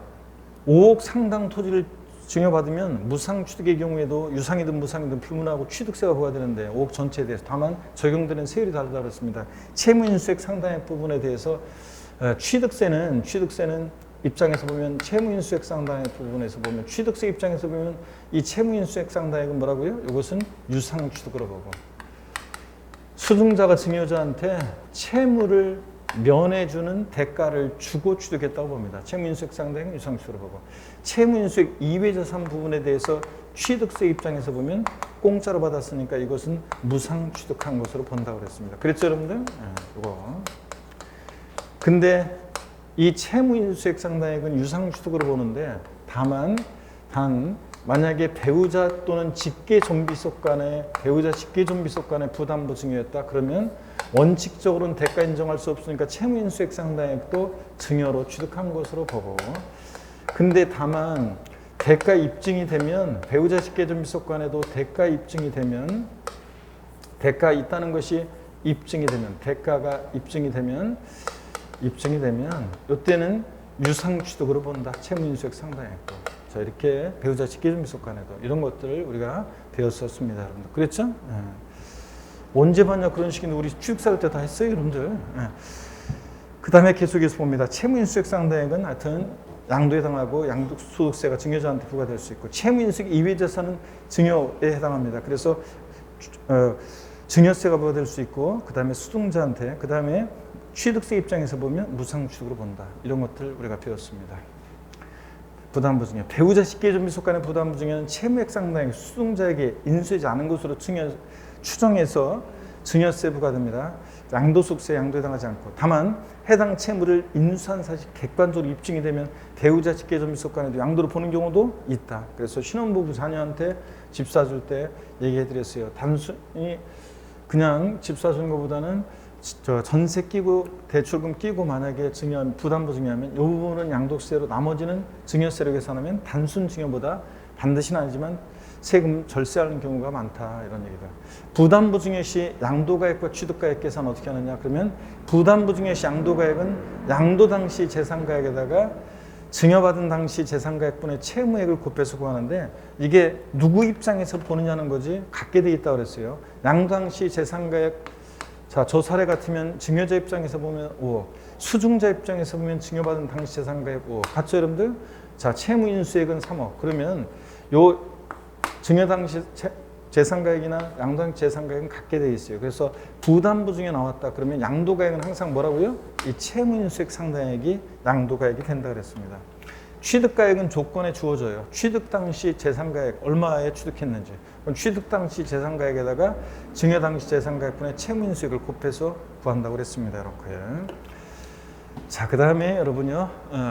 5억 상당 토지를 증여받으면 무상취득의 경우에도 유상이든 무상이든 불문하고 취득세가 부과되는데 5억 전체에 대해서 다만 적용되는 세율이 다르다고 그랬습니다. 채무인수액 상당액 부분에 대해서 취득세는 입장에서 보면 채무인수액 상당액 부분에서 보면 취득세 입장에서 보면 이 채무인수액 상당액은 뭐라고요? 이것은 유상취득으로 보고, 수증자가 증여자한테 채무를 면해주는 대가를 주고 취득했다고 봅니다. 채무인수액 상당액은 유상취득으로 보고, 채무인수액 이외 자산 부분에 대해서 취득세 입장에서 보면 공짜로 받았으니까 이것은 무상취득한 것으로 본다고 그랬습니다. 그랬죠, 여러분들? 이거. 근데 이 채무인수액 상당액은 유상취득으로 보는데, 단 만약에 배우자 또는 직계존비속 간의 부담부 증여였다. 그러면 원칙적으로는 대가 인정할 수 없으니까 채무인수액 상당액도 증여로 취득한 것으로 보고, 근데 다만 대가 입증이 되면 배우자 직계존비속 간에도 대가 입증이 되면 대가 있다는 것이 입증이 되면 대가가 입증이 되면 이때는 유상취득으로 본다. 채무인수액 상당액도. 자, 이렇게 배우자 직계존비속 간에도 이런 것들을 우리가 배웠었습니다, 여러분들. 그랬죠? 언제 봤냐 그런 식인데 우리 취득사할 때 다 했어요, 여러분들. 그 다음에 계속해서 봅니다. 채무인수액 상당액은 하여튼 양도에 해당하고 양도소득세가 증여자한테 부과될 수 있고, 채무인수액 이외 자산은 증여에 해당합니다. 그래서 증여세가 부과될 수 있고, 그 다음에 수증자한테, 그 다음에 취득세 입장에서 보면 무상취득으로 본다. 이런 것들 우리가 배웠습니다. 부담부 증여, 배우자 직계존비속 간의 부담부 증여는 채무액 상당액 수증자에게 인수하지 않은 것으로 추정해서 증여세 부과됩니다. 양도소득세 양도에 해당하지 않고, 다만 해당 채무를 인수한 사실 객관적으로 입증이 되면 배우자 직계존비속 간에도 양도를 보는 경우도 있다. 그래서 신혼부부 자녀한테 집 사줄 때 얘기해드렸어요. 단순히 그냥 집 사주는 것보다는 전세 끼고 대출금 끼고 만약에 부담부 증여하면 이 부분은 양도세로, 나머지는 증여세로 계산하면 단순 증여보다 반드시는 아니지만 세금 절세하는 경우가 많다, 이런 얘기다. 부담부 증여 시 양도가액과 취득가액 계산 어떻게 하느냐? 그러면 부담부 증여 시 양도가액은 양도 당시 재산가액에다가 증여받은 당시 재산가액분의 채무액을 곱해서 구하는데, 이게 누구 입장에서 보느냐는 거지 같게 돼 있다고 그랬어요. 양도 당시 재산가액, 자, 저 사례 같으면 증여자 입장에서 보면 5억, 수증자 입장에서 보면 증여받은 당시 재산가액 5억. 같죠, 여러분들? 자, 채무인수액은 3억. 그러면 요 증여 당시 재산가액이나 양도 당시 재산가액은 같게 돼 있어요. 그래서 부담부 증여 나왔다. 그러면 양도가액은 항상 뭐라고요? 이 채무인수액 상당액이 양도가액이 된다 그랬습니다. 취득가액은 조건에 주어져요. 취득 당시 재산가액 얼마에 취득했는지. 그럼 취득 당시 재산가액에다가 증여 당시 재산가액분의 채무인수액을 곱해서 구한다고 그랬습니다. 이렇게. 자, 그 다음에 여러분요,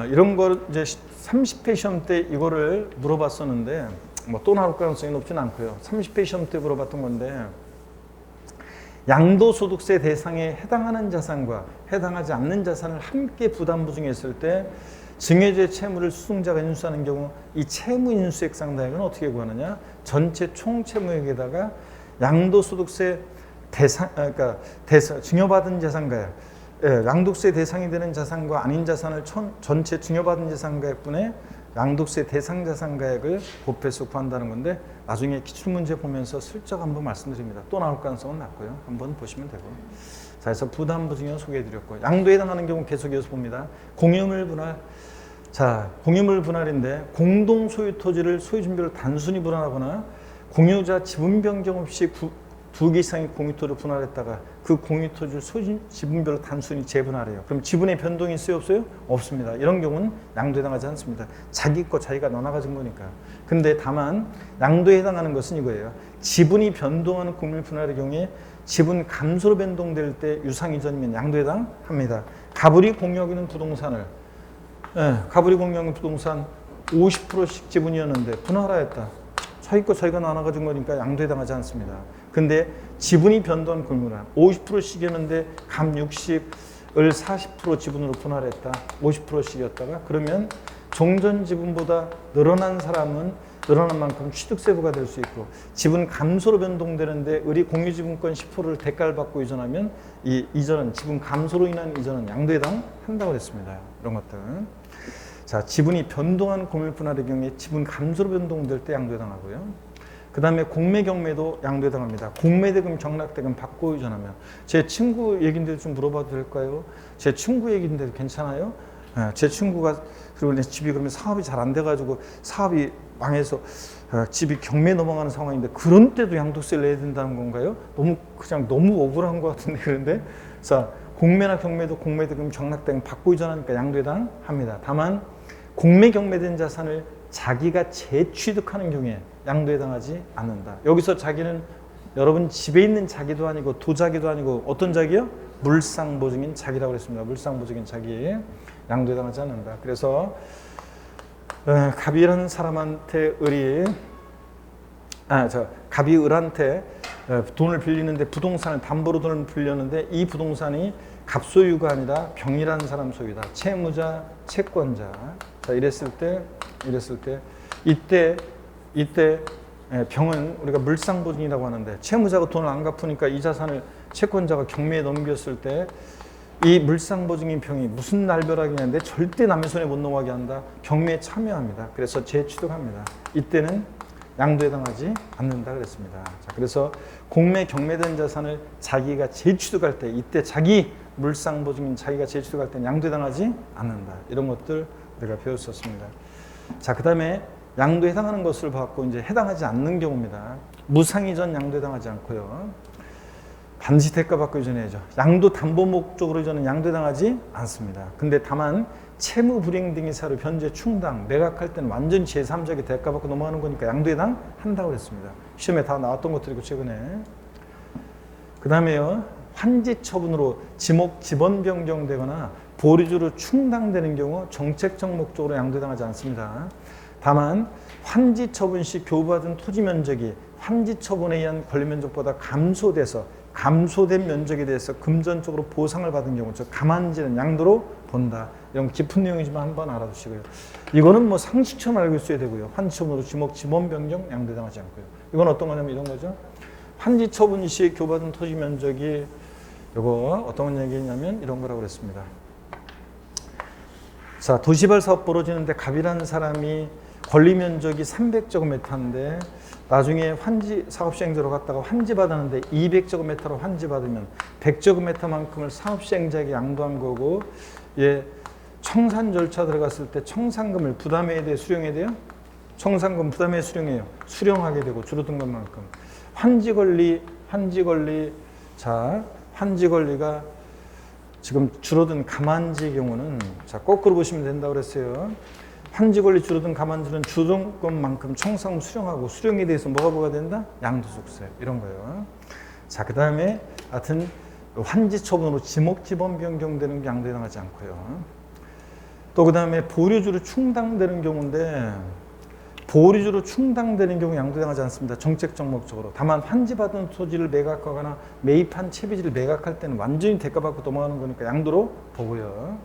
이런 걸 이제 30회 시험 때 이거를 물어봤었는데, 뭐 또 나올 가능성이 높지는 않고요. 30회 시험 때 물어봤던 건데, 양도소득세 대상에 해당하는 자산과 해당하지 않는 자산을 함께 부담 부증했을 때 증여죄 채무를 수증자가 인수하는 경우 이 채무 인수액 상당액은 어떻게 구하느냐? 전체 총 채무액에다가 양도소득세 그러니까 증여받은 자산가액, 양도세 대상이 되는 자산과 아닌 자산을 전체 증여받은 자산가액분의 양도세 대상 자산가액을 곱해서 구한다는 건데 나중에 기출문제 보면서 슬쩍 한번 말씀드립니다. 또 나올 가능성은 낮고요. 한번 보시면 되고. 자, 그래서 부담부증여 소개해드렸고 양도에 해당하는 경우 계속 이어서 봅니다. 공유물 분할. 자, 공유물 분할인데 공동 소유 토지를 소유 준비를 단순히 분할하거나 공유자 지분 변경 없이 두 개 이상의 공유토를 분할했다가 그 공유토지를 소유 지분별로 단순히 재분할해요. 그럼 지분의 변동이 있어요? 없어요? 없습니다. 이런 경우는 양도에 해당하지 않습니다. 자기 거 자기가 나눠 가진 거니까. 근데 다만 양도에 해당하는 것은 이거예요. 지분이 변동하는 공유물 분할의 경우에 지분 감소로 변동될 때 유상 이전이면 양도에 해당합니다. 가불이 공유하고 있는 부동산을 가불이 공유하는 부동산 50%씩 지분이었는데 분할하였다. 자기 거 자기가 나눠 가진 거니까 양도에 해당하지 않습니다. 근데 지분이 변동한 공유물 50%씩이었는데 감 60을 40% 지분으로 분할했다. 50%씩이었다가 그러면 종전 지분보다 늘어난 사람은 늘어난 만큼 취득세부가 될 수 있고 지분 감소로 변동되는데 을이 공유지분권 10%를 대가를 받고 이전하면 이 이전은 지분 감소로 인한 이전은 양도에 해당한다고 했습니다. 이런 것들은 자 지분이 변동한 공유물 분할의 경우에 지분 감소로 변동될 때 양도에 해당하고요. 그 다음에 공매 경매도 양도에 해당합니다. 공매대금 경락대금 받고 이전하면 제 친구 얘기인데 좀 물어봐도 될까요? 제 친구 얘기인데도 괜찮아요? 제 친구가 그리고 집이 그러면 사업이 잘 안 돼가지고 사업이 망해서 집이 경매 넘어가는 상황인데 그런 때도 양도세를 내야 된다는 건가요? 너무 억울한 것 같은데 그런데 자 공매나 경매도 공매대금 경락대금 받고 이전하니까 양도에 해당합니다. 다만 공매 경매된 자산을 자기가 재취득하는 경우에 양도에 해당하지 않는다. 여기서 자기는 여러분 집에 있는 자기도 아니고 도자기도 아니고 어떤 자기요? 물상보증인 자기라고 했습니다. 물상보증인 자기에 양도에 해당하지 않는다. 그래서 갑이라는 사람한테 갑이 을한테 돈을 빌리는데 부동산을 담보로 돈을 빌렸는데 이 부동산이 갑소유가 아니라 병이라는 사람 소유다. 채무자, 채권자. 자, 이랬을 때 이때 병은 우리가 물상보증이라고 하는데 채무자가 돈을 안 갚으니까 이 자산을 채권자가 경매에 넘겼을 때 이 물상보증인 병이 무슨 날벼락이냐는데 절대 남의 손에 못 넘어가게 한다. 경매에 참여합니다. 그래서 재취득합니다. 이때는 양도에 해당하지 않는다 그랬습니다. 자, 그래서 공매 경매된 자산을 자기가 재취득할 때 이때 자기 물상보증인 자기가 재취득할 때는 양도에 해당하지 않는다. 이런 것들 우리가 배웠었습니다. 자, 그 다음에 양도에 해당하는 것을 봤고 이제 해당하지 않는 경우입니다. 무상이전 양도에 해당하지 않고요. 반드시 대가 받고 이전해야죠. 양도 담보 목적으로 이전은 양도에 해당하지 않습니다. 근데 다만 채무 불이행 등의 사유 변제 충당 매각할 때는 완전히 제3자에게 대가 받고 넘어가는 거니까 양도에 해당한다고 했습니다. 시험에 다 나왔던 것들이고 최근에 그 다음에요. 환지 처분으로 지번 변경되거나 보류주로 충당되는 경우 정책적 목적으로 양도에 해당하지 않습니다. 다만 환지 처분 시 교부받은 토지 면적이 환지 처분에 의한 권리 면적보다 감소된 면적에 대해서 금전적으로 보상을 받은 경우, 즉 감안지는 양도로 본다. 이런 깊은 내용이지만 한번 알아두시고요. 이거는 뭐 상식처럼 알고 있어야 되고요. 환지 처분으로 지번 변경 양도에 해당하지 않고요. 이건 어떤 거냐면 이런 거죠. 환지 처분 시 교부받은 토지 면적이 이거 어떤 얘기냐면 이런 거라고 그랬습니다. 자, 도시발 사업 벌어지는데 갑이라는 사람이 권리 면적이 300제곱미터인데 나중에 환지 사업 시행 들어갔다가 환지 받았는데 200제곱미터로 환지 받으면 100제곱미터만큼을 사업 시행자에게 양도한 거고 청산 절차 들어갔을 때 청산금을 부담해야 돼요? 수령해야 돼요? 청산금 부담해 수령해요. 수령하게 되고 줄어든 것만큼. 환지 권리가 지금 줄어든 감안지의 경우는 자 거꾸로 보시면 된다고 그랬어요. 환지 권리 줄어든 감안지는 줄어든 것만큼 청산금 수령하고 수령에 대해서 뭐가 된다? 양도소득세 이런 거예요. 자, 그 다음에 하여튼 환지 처분으로 지목-지번 변경되는 게 양도에 해당하지 않고요. 또 그 다음에 보류주로 충당되는 경우인데 보류주로 충당되는 경우 양도당하지 않습니다. 정책적 목적으로. 다만 환지받은 토지를 매각하거나 매입한 채비지를 매각할 때는 완전히 대가받고 넘어가는 거니까 양도로 보고요.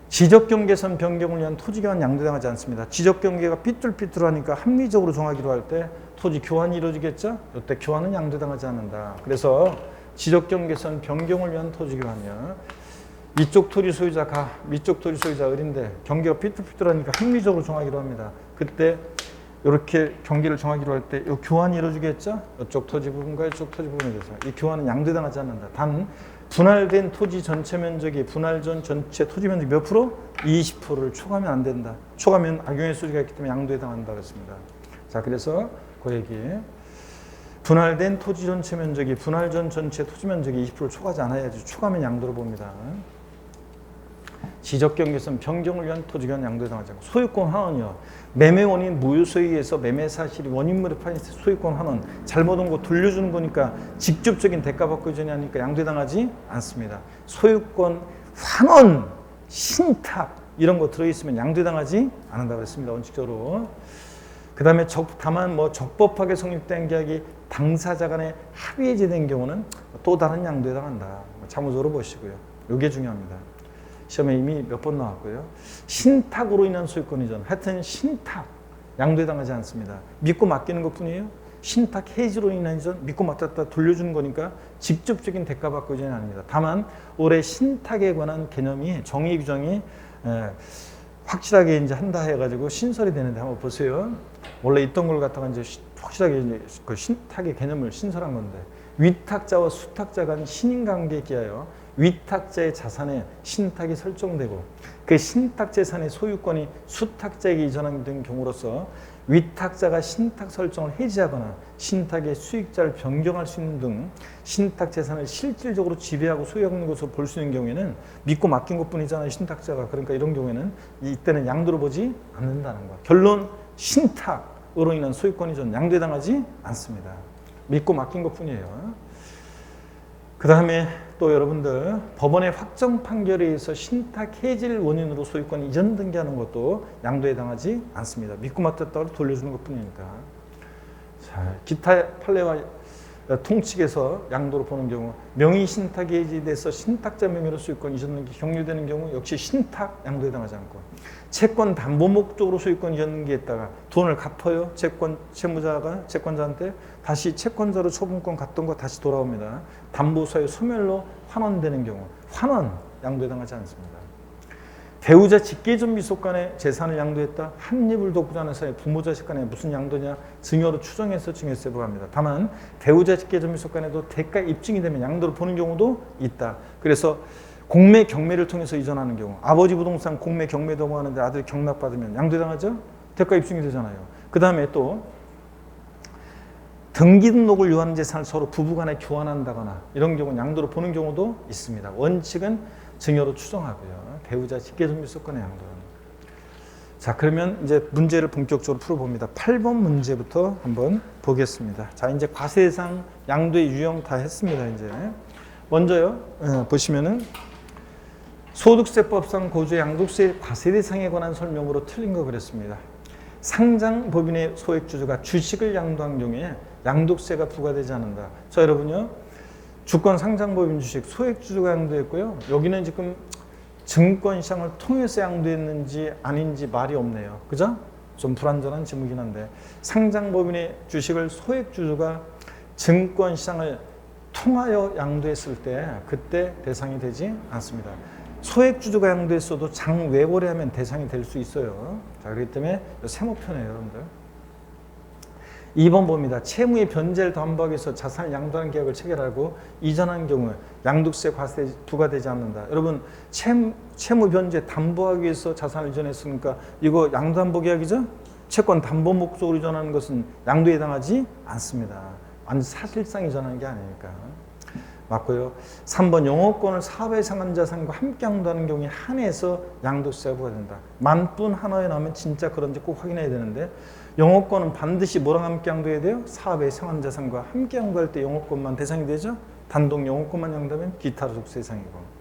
지적경계선 변경을 위한 토지 교환 양도당하지 않습니다. 지적경계가 삐뚤삐뚤하니까 합리적으로 정하기로 할 때 토지 교환이 이루어지겠죠? 이때 교환은 양도당하지 않는다. 그래서 지적경계선 변경을 위한 토지 교환이요. 위쪽 토지 소유자가 위쪽 토지 소유자 을인데 경계가 삐뚤삐뚤하니까 합리적으로 정하기로 합니다. 그때 이렇게 경계를 정하기로 할 때 이 교환이 이루어지겠죠? 이쪽 토지 부분과 이쪽 토지 부분에 대해서 이 교환은 양도당하지 않는다. 단 분할된 토지 전체 면적이 분할 전 전체 토지 면적 몇 프로? 20%를 초과하면 안 된다. 초과하면 악용의 소지가 있기 때문에 양도에 해당한다 그랬습니다. 자, 그래서 그 얘기. 분할된 토지 전체 면적이 분할 전 전체 토지 면적이 20%를 초과하지 않아야지. 초과하면 양도로 봅니다. 지적경계선 변경을 위한 토지교환 양도에 해당하지 않고 소유권 환원이요. 매매 원인 무효소에 의해서 매매 사실이 원인물에 파인 소유권 환원 잘못 온 거 돌려주는 거니까 직접적인 대가받고 이전이 하니까 양도에 해당하지 않습니다. 소유권 환원, 신탁 이런 거 들어있으면 양도에 해당하지 않는다고 했습니다. 원칙적으로. 그 다음에 다만 적법하게 성립된 계약이 당사자 간에 합의에 제된 경우는 또 다른 양도에 해당한다. 참고적으로 보시고요. 이게 중요합니다. 시험에 이미 몇 번 나왔고요. 신탁으로 인한 소유권 이전. 하여튼 신탁 양도에 해당하지 않습니다. 믿고 맡기는 것뿐이에요. 신탁 해지로 인한 이전 믿고 맡았다 돌려주는 거니까 직접적인 대가받고 이전이 아닙니다. 다만 올해 신탁에 관한 개념이 정의 규정이 확실하게 이제 한다 해가지고 신설이 되는데 한번 보세요. 원래 있던 걸 갖다가 이제 확실하게 이제 그 신탁의 개념을 신설한 건데 위탁자와 수탁자 간 신인관계에 기하여 위탁자의 자산에 신탁이 설정되고 그 신탁 재산의 소유권이 수탁자에게 이전된 경우로서 위탁자가 신탁 설정을 해지하거나 신탁의 수익자를 변경할 수 있는 등 신탁 재산을 실질적으로 지배하고 소유하는 것으로 볼 수 있는 경우에는 믿고 맡긴 것뿐이잖아요. 신탁자가. 그러니까 이런 경우에는 이때는 양도로 보지 않는다는 거야. 결론 신탁으로 인한 소유권 이전 양도에 해당하지 않습니다. 믿고 맡긴 것뿐이에요. 그 다음에 또 여러분들 법원의 확정 판결에 의해서 신탁 해지를 원인으로 소유권 이전 등기하는 것도 양도에 해당하지 않습니다. 믿고 맡았다고 돌려주는 것뿐이니까. 자, 기타 판례와 통칙에서 양도로 보는 경우 명의 신탁이 해지돼서 신탁자 명의로 소유권 이전 등기 경료되는 경우 역시 신탁 양도에 해당하지 않고 채권 담보 목적으로 소유권 이전 등기했다가 돈을 갚아요. 채무자가 채권자한테 다시 채권자로 처분권 갔던 거 다시 돌아옵니다. 담보사의 소멸로 환원되는 경우 환원 양도에 해당하지 않습니다. 배우자 직계존비속 간의 재산을 양도했다. 한 입을 돕고자 하는 사이 부모 자식 간에 무슨 양도냐 증여로 추정해서 증여세에 부과합니다. 다만 배우자 직계존비속 간에도 대가 입증이 되면 양도를 보는 경우도 있다. 그래서 공매 경매를 통해서 이전하는 경우 아버지 부동산 공매 경매 넘어가는데 아들이 경락받으면 양도에 해당하죠. 대가 입증이 되잖아요. 그 다음에 또 등기 등록을 요하는 재산을 서로 부부간에 교환한다거나 이런 경우는 양도로 보는 경우도 있습니다. 원칙은 증여로 추정하고요. 배우자 직계존비속간의 양도는. 자, 그러면 이제 문제를 본격적으로 풀어봅니다. 8번 문제부터 한번 보겠습니다. 자, 이제 과세대상 양도의 유형 다 했습니다. 이제 먼저요. 보시면은 소득세법상 고유의 양도세 과세대상에 관한 설명으로 틀린 거 그랬습니다. 상장법인의 소액주주가 주식을 양도한 경우에 양도세가 부과되지 않는다. 자, 여러분요. 주권 상장법인 주식 소액주주가 양도했고요. 여기는 지금 증권시장을 통해서 양도했는지 아닌지 말이 없네요. 그죠? 좀 불완전한 지문이긴 한데 상장법인의 주식을 소액주주가 증권시장을 통하여 양도했을 때 그때 대상이 되지 않습니다. 소액주주가 양도했어도 장외거래하면 대상이 될 수 있어요. 자, 그렇기 때문에 세무편이에요, 여러분들. 2번 봅니다. 채무의 변제를 담보하기 위해서 자산을 양도하는 계약을 체결하고 이전한 경우 양도세 과세 부과되지 않는다. 여러분 채무 변제 담보하기 위해서 자산을 이전했으니까 이거 양도담보 계약이죠? 채권 담보 목적으로 이전하는 것은 양도에 해당하지 않습니다. 완전 사실상 이전하는 게 아니니까. 맞고요. 3번 영업권을 사업에 상한 자산과 함께 양도하는 경우에 한해서 양도세가 부과된다. 만뿐 하나에 나오면 진짜 그런지 꼭 확인해야 되는데 영업권은 반드시 뭐랑 함께 양도해야 돼요? 사업에 상한 자산과 함께 양도할 때 영업권만 대상이 되죠? 단독 영업권만 양도하면 기타로 속세 대상이고.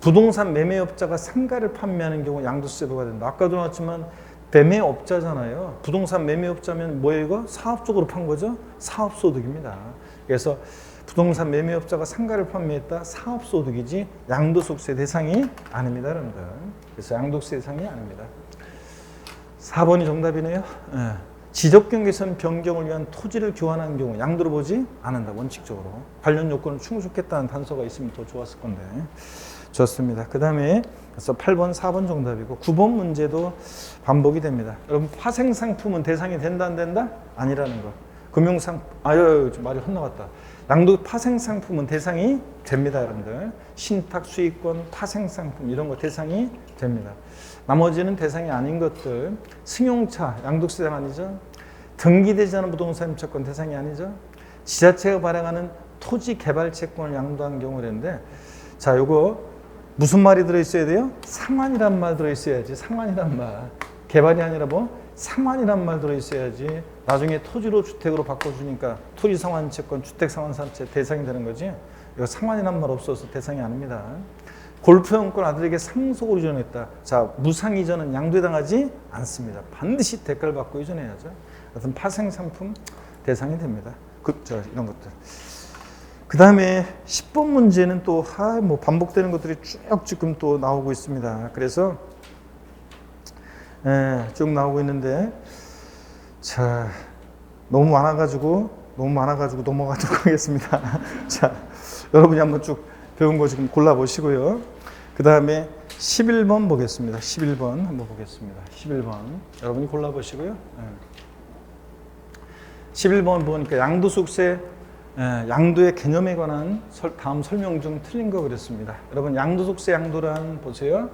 부동산 매매업자가 상가를 판매하는 경우 양도세 부과된다. 아까도 나왔지만 매매업자잖아요. 부동산 매매업자면 뭐예요 이거? 사업적으로 판 거죠? 사업소득입니다. 그래서 부동산 매매업자가 상가를 판매했다. 사업소득이지 양도소득세 대상이 아닙니다. 여러분들. 그래서 양도세 대상이 아닙니다. 4번이 정답이네요. 예. 지적경계선 변경을 위한 토지를 교환한 경우 양도를 보지 않는다. 원칙적으로. 관련 요건을 충족했다는 단서가 있으면 더 좋았을 건데. 좋습니다. 그 다음에 그래서 8번, 4번 정답이고 9번 문제도 반복이 됩니다. 여러분 파생상품은 대상이 된다 안 된다? 아니라는 거. 금융상 말이 헛나갔다. 양도 파생상품은 대상이 됩니다. 여러분들. 신탁, 수익권, 파생상품 이런 거 대상이 됩니다. 나머지는 대상이 아닌 것들. 승용차, 양도세 대상 아니죠? 등기되지 않은 부동산 임차권 대상이 아니죠? 지자체가 발행하는 토지 개발 채권을 양도한 경우인데 자, 요거 무슨 말이 들어있어야 돼요? 상환이란 말 들어있어야지. 상환이란 말. 개발이 아니라 뭐? 상환이란 말 들어있어야지. 나중에 토지로 주택으로 바꿔주니까 토지 상환 채권, 주택 상환 산채 대상이 되는 거지. 이거 상환이란 말 없어서 대상이 아닙니다. 골프영권 아들에게 상속으로 이전했다. 자, 무상 이전은 양도당하지 않습니다. 반드시 대가를 받고 이전해야죠. 어떤 파생상품 대상이 됩니다. 이런 것들. 그 다음에 10번 문제는 또 반복되는 것들이 쭉 지금 또 나오고 있습니다. 그래서 쭉 나오고 있는데 자 너무 많아가지고 넘어가도록 하겠습니다. 자 여러분이 한번 쭉 배운 거 지금 골라보시고요. 그 다음에 11번 보겠습니다. 11번 한번 보겠습니다. 11번 여러분이 골라보시고요. 11번 보니까 양도소득세 양도의 개념에 관한 다음 설명 중 틀린 거 그랬습니다. 여러분 양도소득세 양도란 보세요.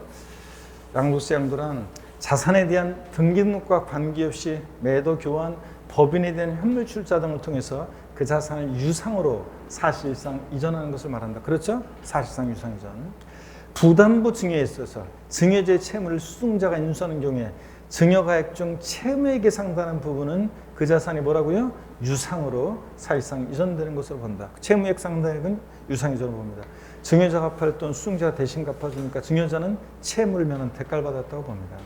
양도세 양도란 자산에 대한 등기등록과 관계없이 매도 교환, 법인에 대한 현물출자 등을 통해서 그 자산을 유상으로 사실상 이전하는 것을 말한다. 그렇죠? 사실상 유상 이전. 부담부 증여에 있어서 증여죄 채무를 수증자가 인수하는 경우에 증여가액 중 채무액에 상당한 부분은 그 자산이 뭐라고요? 유상으로 사실상 이전되는 것으로 본다. 채무액 상당액은 유상 이전을 봅니다. 증여자가 갚을 돈 수증자가 대신 갚아주니까 증여자는 채무를 면한 대가를 받았다고 봅니다.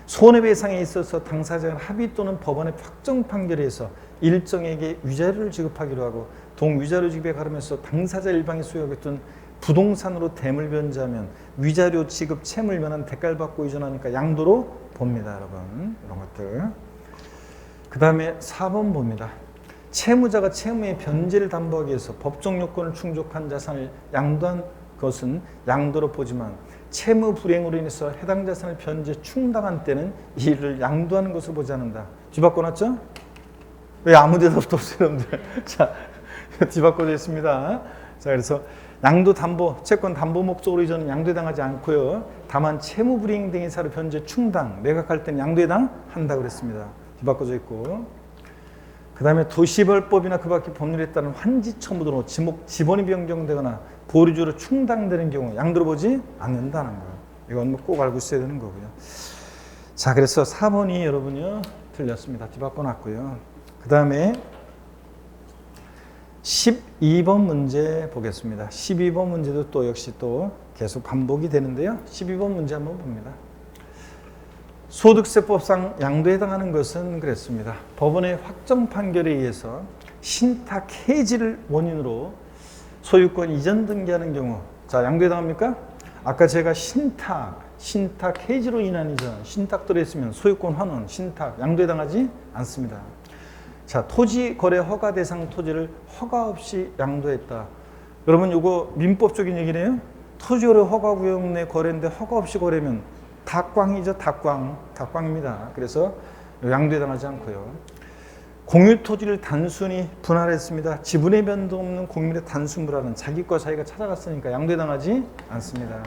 손해배상에 있어서 당사자가 합의 또는 법원의 확정 판결에 의해서 일정에게 위자료를 지급하기로 하고 동위자료 지급에 가름해서 당사자 일방이 소유하겠던 부동산으로 대물 변제하면 위자료 지급 채무를 면한 대가를 받고 이전하니까 양도로 봅니다. 여러분 이런 것들. 그 다음에 4번 봅니다. 채무자가 채무의 변제를 담보하기 위해서 법정 요건을 충족한 자산을 양도한 것은 양도로 보지만 채무 불이행으로 인해서 해당 자산을 변제 충당한 때는 이를 양도하는 것으로 보지 않는다. 뒤바꿔놨죠? 왜 아무 대답도 없어요, 여러분들? 자, 뒤바꿔져 있습니다. 자, 그래서 양도 담보, 채권 담보 목적으로 이전은 양도해당하지 않고요. 다만 채무 불이행 등의 사로 변제 충당, 매각할 때는 양도해당한다고 그랬습니다. 뒤바꿔져 있고. 그 다음에 도시벌법이나 그 밖의 법률에 따른 환지 처무 등으로 지번이 변경되거나 보류주로 충당되는 경우 양도로 보지 않는다는 거예요. 이건 뭐 꼭 알고 있어야 되는 거고요. 자, 그래서 4번이 여러분요 틀렸습니다. 뒤바꿔 놨고요. 그 다음에 12번 문제 보겠습니다. 12번 문제도 또 역시 또 계속 반복이 되는데요. 12번 문제 한번 봅니다. 소득세법상 양도에 해당하는 것은 그랬습니다. 법원의 확정 판결에 의해서 신탁 해지를 원인으로 소유권 이전 등기하는 경우 자 양도에 해당합니까? 아까 제가 신탁 해지로 인한 이전 신탁 들어있으면 소유권 환원 신탁 양도에 해당하지 않습니다. 자 토지 거래 허가 대상 토지를 허가 없이 양도했다. 여러분 이거 민법적인 얘기네요. 토지 거래 허가 구역 내 거래인데 허가 없이 거래면 닭광이죠. 닭광입니다. 그래서 양도에 해당하지 않고요. 공유 토지를 단순히 분할했습니다. 지분의 변동 없는 공유의 단순 분할은 자기과 자기가 찾아갔으니까 양도에 해당하지 않습니다.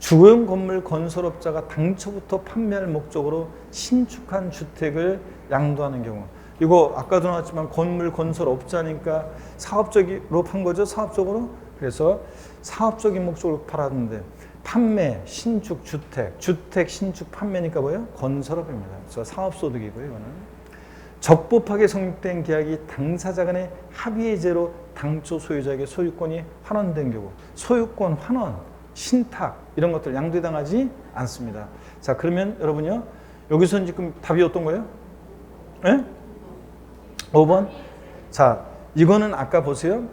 주거용 건물 건설업자가 당초부터 판매할 목적으로 신축한 주택을 양도하는 경우 이거 아까도 나왔지만 건물 건설업자니까 사업적으로 판 거죠. 사업적으로. 그래서 사업적인 목적으로 팔았는데 판매, 신축, 주택, 신축, 판매니까 뭐예요? 건설업입니다. 그래서 사업소득이고요. 이거는. 적법하게 성립된 계약이 당사자 간의 합의의 죄로 당초 소유자에게 소유권이 환원된 경우 소유권 환원, 신탁 이런 것들 양도에 해당하지 않습니다. 자 그러면 여러분요 여기서는 지금 답이 어떤 거예요? 예? 5번. 자, 이거는 아까 보세요.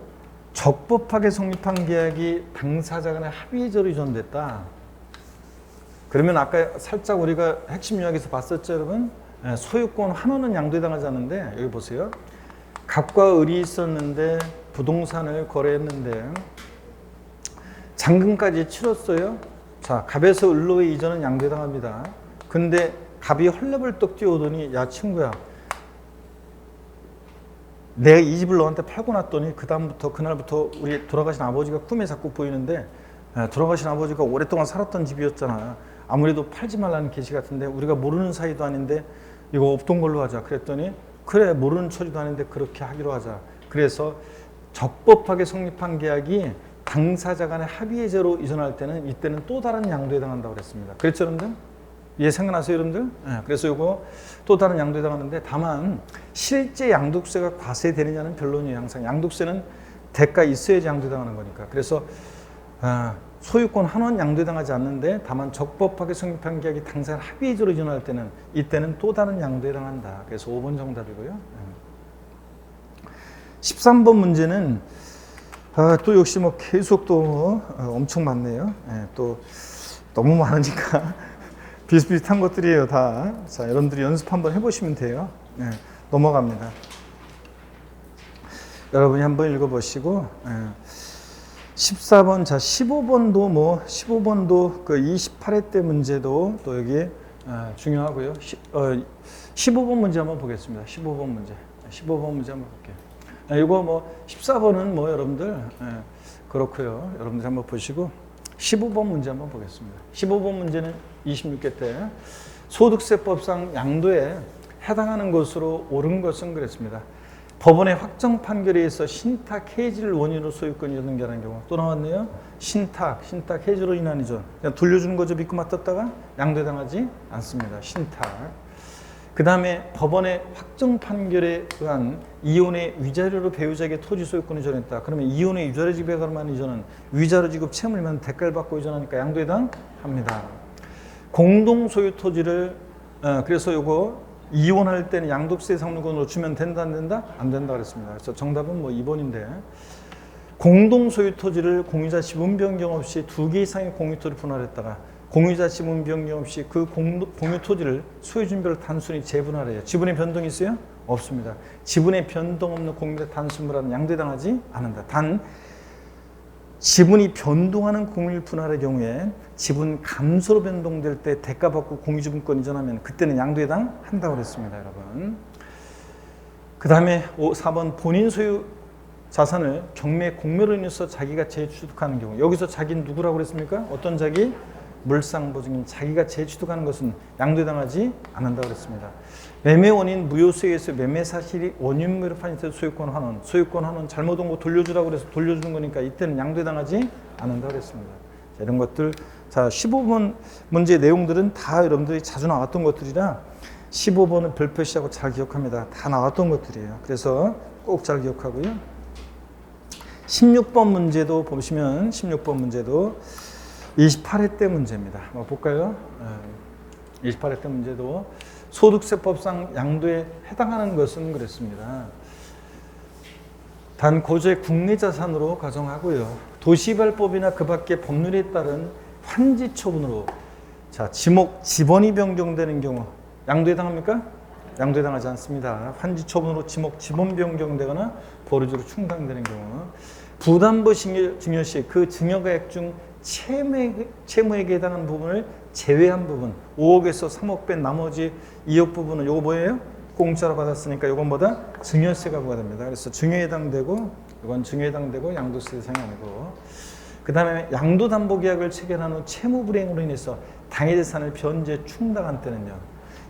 적법하게 성립한 계약이 당사자 간의 합의제로 이전됐다. 그러면 아까 살짝 우리가 핵심 요약에서 봤었죠, 여러분? 소유권 환원은 양도당하지 않는데 여기 보세요. 갑과 을이 있었는데 부동산을 거래했는데 잔금까지 치렀어요. 자, 갑에서 을로의 이전은 양도당합니다. 근데 갑이 헐레벌떡 뛰어오더니 야 친구야, 내가 이 집을 너한테 팔고 났더니 그날부터 우리 돌아가신 아버지가 꿈에 자꾸 보이는데, 돌아가신 아버지가 오랫동안 살았던 집이었잖아. 아무래도 팔지 말라는 계시 같은데 우리가 모르는 사이도 아닌데 이거 없던 걸로 하자. 그랬더니 그래, 모르는 처리도 아닌데 그렇게 하기로 하자. 그래서 적법하게 성립한 계약이 당사자 간의 합의제로 이전할 때는 이때는 또 다른 양도에 해당한다고 그랬습니다. 그랬죠, 여러분들? 이해 생각나세요, 여러분들? 그래서 이거 또 다른 양도에 해당하는데, 다만 실제 양도세가 과세되느냐는 변론이에요. 항상 양도세는 대가 있어야지 양도에 해당하는 거니까. 그래서 소유권 환원 양도에 해당하지 않는데, 다만 적법하게 성립한 계약이 당사자 합의제로 이전할 때는 이때는 또 다른 양도에 해당한다. 그래서 5번 정답이고요. 13번 문제는 또 역시 뭐 계속 또 엄청 많네요. 또 너무 많으니까 비슷비슷한 것들이에요, 다. 자, 여러분들이 연습 한번 해보시면 돼요. 넘어갑니다. 여러분이 한번 읽어보시고 14번, 자 15번도 15번도 그 28회 때 문제도 또 여기 중요하고요. 15번 문제 한번 보겠습니다. 15번 문제. 15번 문제 한번 볼게요. 이거 뭐 14번은 뭐 여러분들 그렇고요. 여러분들 한번 보시고 15번 문제 한번 보겠습니다. 15번 문제는 26회 때 소득세법상 양도에 해당하는 것으로 옳은 것은 그랬습니다. 법원의 확정 판결에 의해서 신탁 해지를 원인으로 소유권이 연결하는 경우 또 나왔네요. 신탁 해지로 인한 이전. 그냥 돌려주는 거죠. 믿고 맡았다가 양도당하지 않습니다. 신탁. 그 다음에 법원의 확정 판결에 의한 이혼의 위자료로 배우자에게 토지 소유권을 이전했다. 그러면 이혼의 위자료 지급에 관한 이전은 위자료 지급 채무면 대가를 받고 이전하니까 양도해당합니다. 공동 소유 토지를 그래서 요거 이혼할 때는 양도세 상속권으로 주면 된다 안 된다? 안 된다 그랬습니다. 그래서 정답은 뭐 2번인데, 공동 소유 토지를 공유자 지분 변경 없이 2개 이상의 공유 토지를 분할했다가 공유자 지분 변경 없이 그 공유 토지를 소유 분별을 단순히 재분할해요. 지분의 변동이 있어요? 없습니다. 지분의 변동 없는 공유자 단순 분할은 양도당하지 않는다. 단 지분이 변동하는 공유 분할의 경우에 지분 감소로 변동될 때 대가 받고 공유지분권 이전하면 그때는 양도해당한다고 그랬습니다, 여러분. 그 다음에 4번 본인 소유 자산을 경매 공매로 인해서 자기가 재취득하는 경우, 여기서 자기는 누구라고 그랬습니까? 어떤 자기? 물상보증인 자기가 재취득하는 것은 양도해당하지 않는다고 그랬습니다. 매매 원인 무효수에서 매매 사실이 원인무효로 판정된 소유권 환원 잘못 온 거 돌려주라고 그래서 돌려주는 거니까 이때는 양도해당하지 않는다고 그랬습니다. 자, 이런 것들, 자 15번 문제 내용들은 다 여러분들이 자주 나왔던 것들이라 15번은 별표시하고 잘 기억합니다. 다 나왔던 것들이에요. 그래서 꼭 잘 기억하고요. 16번 문제도 보시면 16번 문제도 28회 때 문제입니다. 한번 볼까요? 28회 때 문제도 소득세법상 양도에 해당하는 것은 그랬습니다. 단 고조의 국내 자산으로 가정하고요. 도시개발법이나 그 밖의 법률에 따른 환지 처분으로, 자 지목 지번이 변경되는 경우 양도에 해당합니까? 양도에 해당하지 않습니다. 환지 처분으로 지목 지번 변경되거나 보류지로 충당되는 경우, 부담부 증여 시 그 증여가액 중 채무액에 해당하는 부분을 제외한 부분, 5억에서 3억 뺀 나머지 2억 부분은 요거 뭐예요? 공짜로 받았으니까 요건 뭐다? 증여세가 부과됩니다. 그래서 증여에 해당되고, 이건 증여에 해당되고 양도세 대상이 아니고, 그 다음에 양도담보계약을 체결한 후 채무불이행으로 인해서 당해 재산을 변제 충당한 때는요,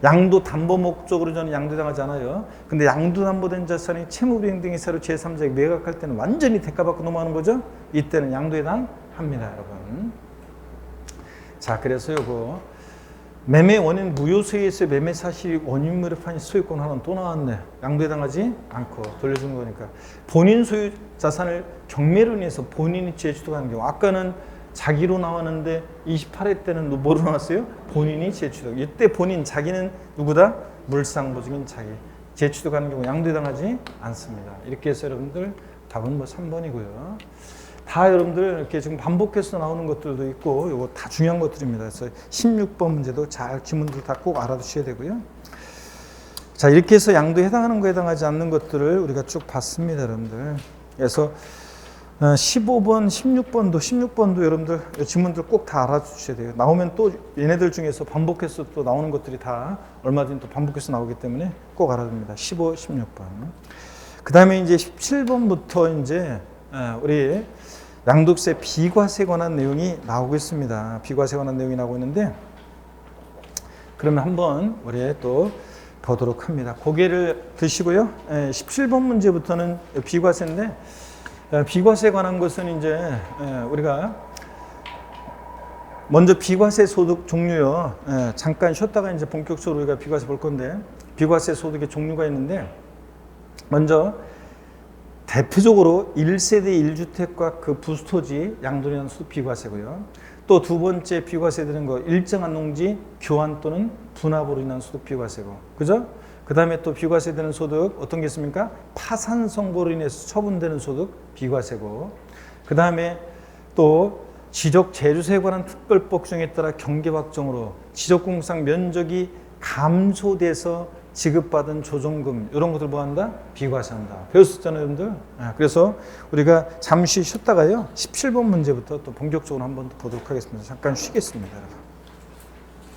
양도담보 목적으로 저는 양도당하지 않아요. 근데 양도담보된 자산이 채무불이행 등의 사로 제3자에게 매각할 때는 완전히 대가받고 넘어가는 거죠. 이때는 양도해당합니다, 여러분. 자, 그래서 요거 매매 원인 무효수에서 매매 사실이 원인무효로 판이 소유권 환원 또 나왔네. 양도해당하지 않고 돌려주는 거니까. 본인 소유 자산을 경매로 인해서 본인이 재취득하는 경우, 아까는 자기로 나왔는데 28회 때는 뭐로 나왔어요? 본인이 재취득. 이때 본인 자기는 누구다? 물상보증인 자기. 재취득하는 경우 양도당하지 않습니다. 이렇게 해서 여러분들 답은 뭐 3번이고요. 다 여러분들 이렇게 지금 반복해서 나오는 것들도 있고 이거 다 중요한 것들입니다. 그래서 16번 문제도 잘 지문들 다 꼭 알아두셔야 되고요. 자, 이렇게 해서 양도에 해당하는 거에 해당하지 않는 것들을 우리가 쭉 봤습니다, 여러분들. 그래서 15번, 16번도 여러분들 지문들 꼭 다 알아주셔야 돼요. 나오면 또 얘네들 중에서 반복해서 또 나오는 것들이 다 얼마든지 또 반복해서 나오기 때문에 꼭 알아둡니다. 15, 16번. 그 다음에 이제 17번부터 이제 우리 양도세 비과세에 관한 내용이 나오고 있습니다. 비과세에 관한 내용이 나오고 있는데 그러면 한번 우리 또 보도록 합니다. 고개를 드시고요. 17번 문제부터는 비과세인데 비과세에 관한 것은 이제 우리가 먼저 비과세 소득 종류요. 잠깐 쉬었다가 이제 본격적으로 우리가 비과세 볼 건데 비과세 소득의 종류가 있는데 먼저 대표적으로 1세대 1주택과 그 부수토지 양도인한 소득 비과세고요. 또 두 번째 비과세 되는 거 일정한 농지 교환 또는 분합으로 인한 소득 비과세고, 그죠? 그 다음에 또 비과세 되는 소득 어떤 게 있습니까? 파산 선고로 인해서 처분되는 소득 비과세고, 그 다음에 또 지적 재주세에 관한 특별법 등에 따라 경계 확정으로 지적공상 면적이 감소돼서 지급받은 조정금 이런 것들 뭐 한다? 비과세한다. 배웠었잖아요, 여러분들. 그래서 우리가 잠시 쉬었다가요 17번 문제부터 또 본격적으로 한번 보도록 하겠습니다. 잠깐 쉬겠습니다, 여러분.